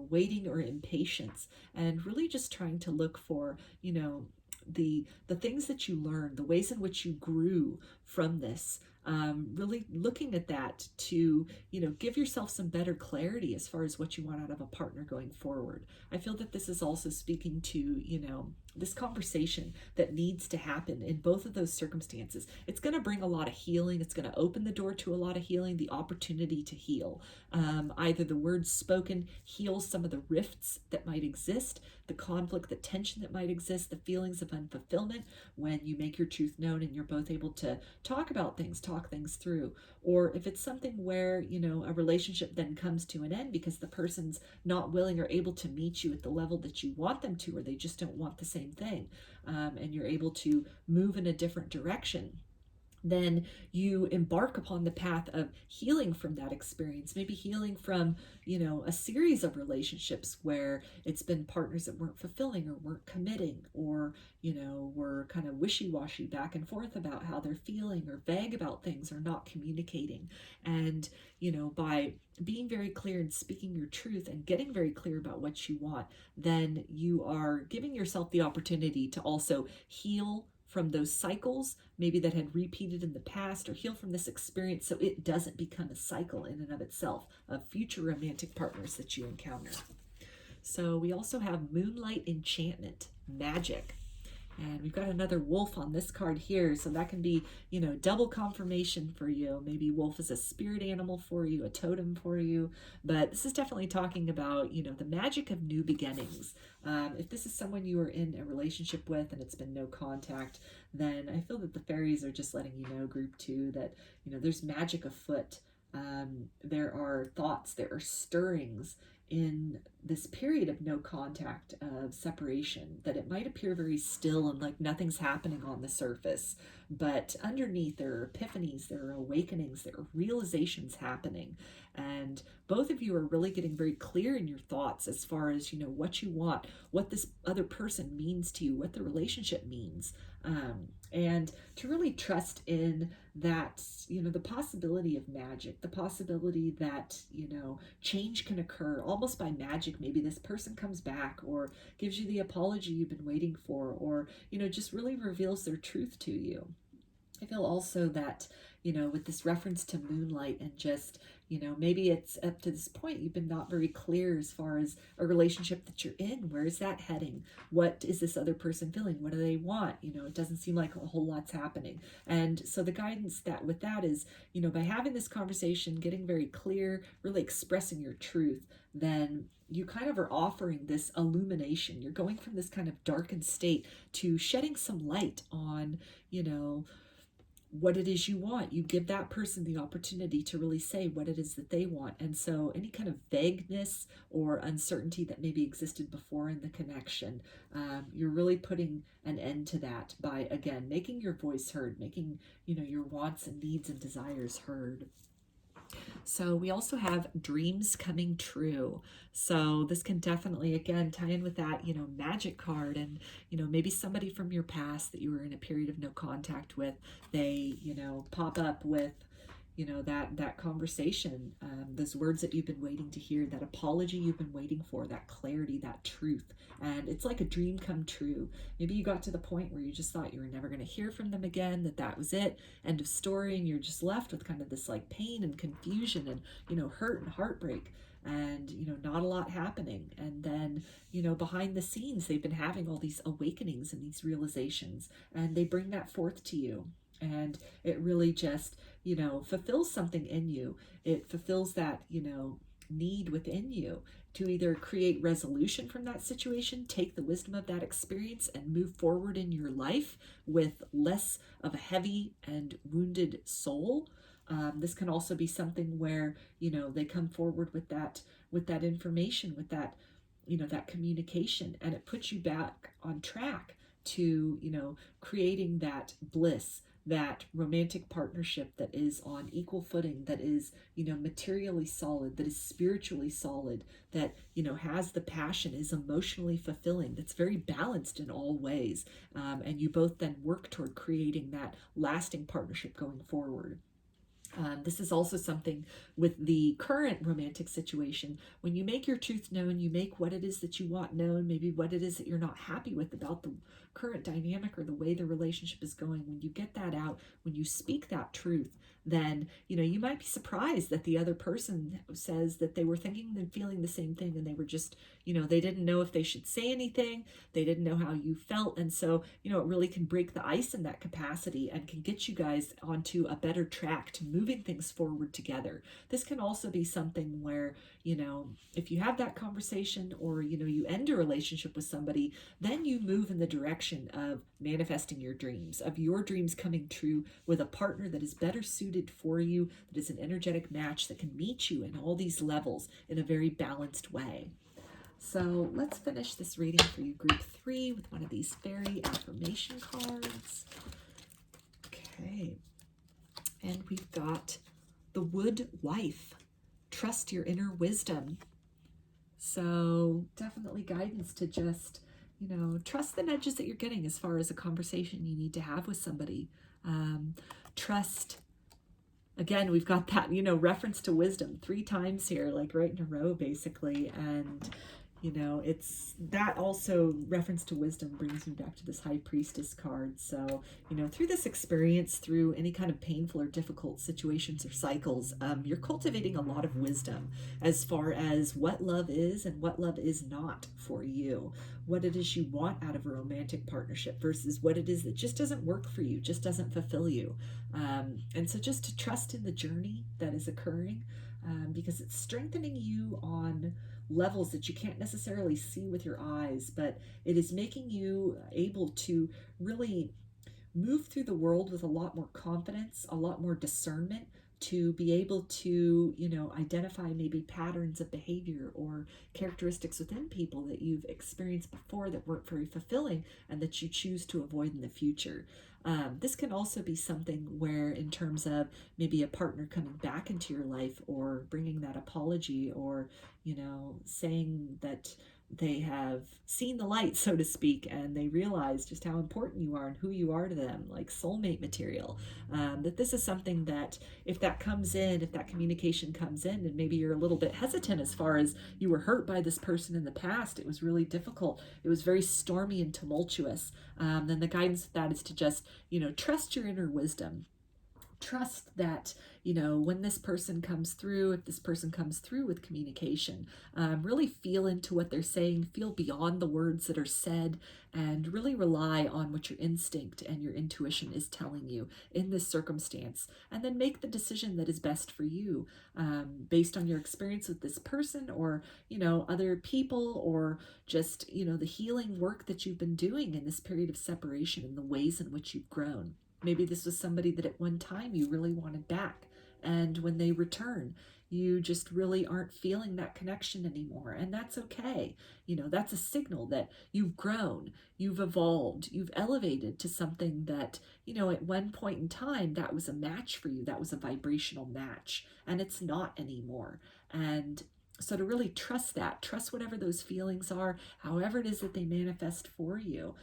waiting or impatience, and really just trying to look for, the things that you learned, the ways in which you grew from this, really looking at that to, give yourself some better clarity as far as what you want out of a partner going forward. I feel that this is also speaking to, this conversation that needs to happen in both of those circumstances. It's going to bring a lot of healing. It's going to open the door to a lot of healing, the opportunity to heal. Either the words spoken heals some of the rifts that might exist, the conflict, the tension that might exist, the feelings of unfulfillment when you make your truth known and you're both able to talk about things, talk things through. Or if it's something where, a relationship then comes to an end because the person's not willing or able to meet you at the level that you want them to, or they just don't want the same thing, and you're able to move in a different direction, then you embark upon the path of healing from that experience, maybe healing from, a series of relationships where it's been partners that weren't fulfilling or weren't committing, or, were kind of wishy-washy back and forth about how they're feeling, or vague about things, or not communicating. And, by being very clear and speaking your truth and getting very clear about what you want, then you are giving yourself the opportunity to also heal from those cycles, maybe that had repeated in the past, or heal from this experience so it doesn't become a cycle in and of itself of future romantic partners that you encounter. So we also have Moonlight Enchantment, Magic. And we've got another wolf on this card here, so that can be, double confirmation for you. Maybe wolf is a spirit animal for you, a totem for you, but this is definitely talking about, the magic of new beginnings. If this is someone you are in a relationship with and it's been no contact, then I feel that the fairies are just letting you know, group 2, that, there's magic afoot. There are thoughts, there are stirrings in this period of no contact, of separation, that it might appear very still and like nothing's happening on the surface, but underneath there are epiphanies, there are awakenings, there are realizations happening, and both of you are really getting very clear in your thoughts as far as, what you want, what this other person means to you, what the relationship means, and to really trust in that, the possibility of magic, the possibility that, change can occur almost by magic. Maybe this person comes back or gives you the apology you've been waiting for, or, just really reveals their truth to you. I feel also that, with this reference to moonlight and just, maybe it's up to this point you've been not very clear as far as a relationship that you're in. Where is that heading? What is this other person feeling? What do they want? It doesn't seem like a whole lot's happening. And so the guidance that with that is, by having this conversation, getting very clear, really expressing your truth, then you kind of are offering this illumination. You're going from this kind of darkened state to shedding some light on, what it is you want. You give that person the opportunity to really say what it is that they want. And so any kind of vagueness or uncertainty that maybe existed before in the connection, you're really putting an end to that by, again, making your voice heard, making, your wants and needs and desires heard. So we also have dreams coming true. So this can definitely, again, tie in with that, magic card, and, maybe somebody from your past that you were in a period of no contact with, they, pop up with, that conversation, those words that you've been waiting to hear, that apology you've been waiting for, that clarity, that truth. And it's like a dream come true. Maybe you got to the point where you just thought you were never going to hear from them again, that was it, end of story, and you're just left with kind of this like pain and confusion and, hurt and heartbreak, and, not a lot happening. And then, behind the scenes, they've been having all these awakenings and these realizations, and they bring that forth to you. And it really just, fulfills something in you. It fulfills that, need within you to either create resolution from that situation, take the wisdom of that experience and move forward in your life with less of a heavy and wounded soul. This can also be something where, they come forward with that information, with that, that communication, and it puts you back on track to, creating that bliss, that romantic partnership that is on equal footing, that is, materially solid, that is spiritually solid, that, has the passion, is emotionally fulfilling, that's very balanced in all ways. And you both then work toward creating that lasting partnership going forward. This is also something with the current romantic situation. When you make your truth known, you make what it is that you want known, maybe what it is that you're not happy with about the current dynamic or the way the relationship is going, when you get that out, when you speak that truth, then, you might be surprised that the other person says that they were thinking and feeling the same thing, and they were just, they didn't know if they should say anything. They didn't know how you felt. And so, it really can break the ice in that capacity and can get you guys onto a better track to moving things forward together. This can also be something where, if you have that conversation or, you end a relationship with somebody, then you move in the direction of manifesting your dreams, of your dreams coming true with a partner that is better suited for you, that is an energetic match that can meet you in all these levels in a very balanced way. So let's finish this reading for you, group 3, with one of these fairy affirmation cards. Okay. And we've got the Wood Wife. Trust your inner wisdom. So definitely guidance to just, trust the nudges that you're getting as far as a conversation you need to have with somebody. Trust, again, we've got that, reference to wisdom 3 times here, like right in a row, basically. And, it's that also reference to wisdom brings me back to this High Priestess card. So, through this experience, through any kind of painful or difficult situations or cycles, you're cultivating a lot of wisdom as far as what love is and what love is not for you, what it is you want out of a romantic partnership versus what it is that just doesn't work for you, just doesn't fulfill you. And so just to trust in the journey that is occurring, because it's strengthening you on levels that you can't necessarily see with your eyes, but it is making you able to really move through the world with a lot more confidence, a lot more discernment, to be able to, identify maybe patterns of behavior or characteristics within people that you've experienced before that weren't very fulfilling and that you choose to avoid in the future. This can also be something where, in terms of maybe a partner coming back into your life or bringing that apology or, saying that they have seen the light, so to speak, and they realize just how important you are and who you are to them, like soulmate material. That this is something that if that comes in, if that communication comes in, and maybe you're a little bit hesitant as far as you were hurt by this person in the past, it was really difficult, it was very stormy and tumultuous, then the guidance of that is to just, trust your inner wisdom. Trust that, when this person comes through, if this person comes through with communication, really feel into what they're saying, feel beyond the words that are said, and really rely on what your instinct and your intuition is telling you in this circumstance. And then make the decision that is best for you, based on your experience with this person or, other people, or just, the healing work that you've been doing in this period of separation and the ways in which you've grown. Maybe this was somebody that at one time you really wanted back, and when they return, you just really aren't feeling that connection anymore, and that's okay. That's a signal that you've grown, you've evolved, you've elevated to something that, at one point in time, that was a match for you, that was a vibrational match, and it's not anymore. And so to really trust that, trust whatever those feelings are, however it is that they manifest for you,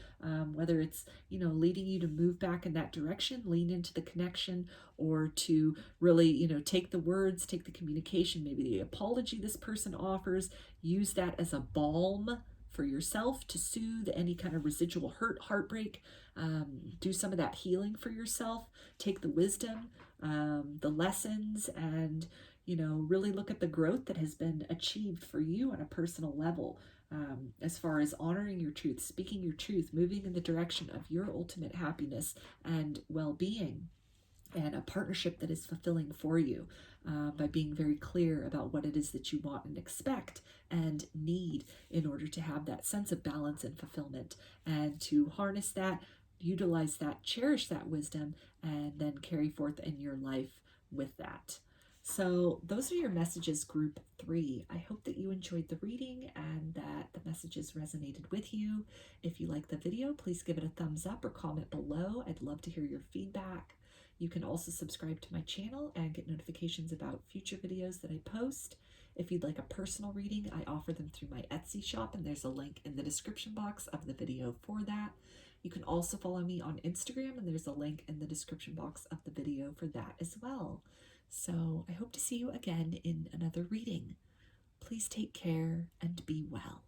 whether it's, leading you to move back in that direction, lean into the connection, or to really, take the words, take the communication, maybe the apology this person offers, use that as a balm for yourself to soothe any kind of residual hurt, heartbreak, do some of that healing for yourself, take the wisdom, the lessons, and really look at the growth that has been achieved for you on a personal level, as far as honoring your truth, speaking your truth, moving in the direction of your ultimate happiness and well-being, and a partnership that is fulfilling for you, by being very clear about what it is that you want and expect and need in order to have that sense of balance and fulfillment, and to harness that, utilize that, cherish that wisdom, and then carry forth in your life with that. So those are your messages, group 3. I hope that you enjoyed the reading and that the messages resonated with you. If you like the video, please give it a thumbs up or comment below. I'd love to hear your feedback. You can also subscribe to my channel and get notifications about future videos that I post. If you'd like a personal reading, I offer them through my Etsy shop, and there's a link in the description box of the video for that. You can also follow me on Instagram, and there's a link in the description box of the video for that as well. So I hope to see you again in another reading. Please take care and be well.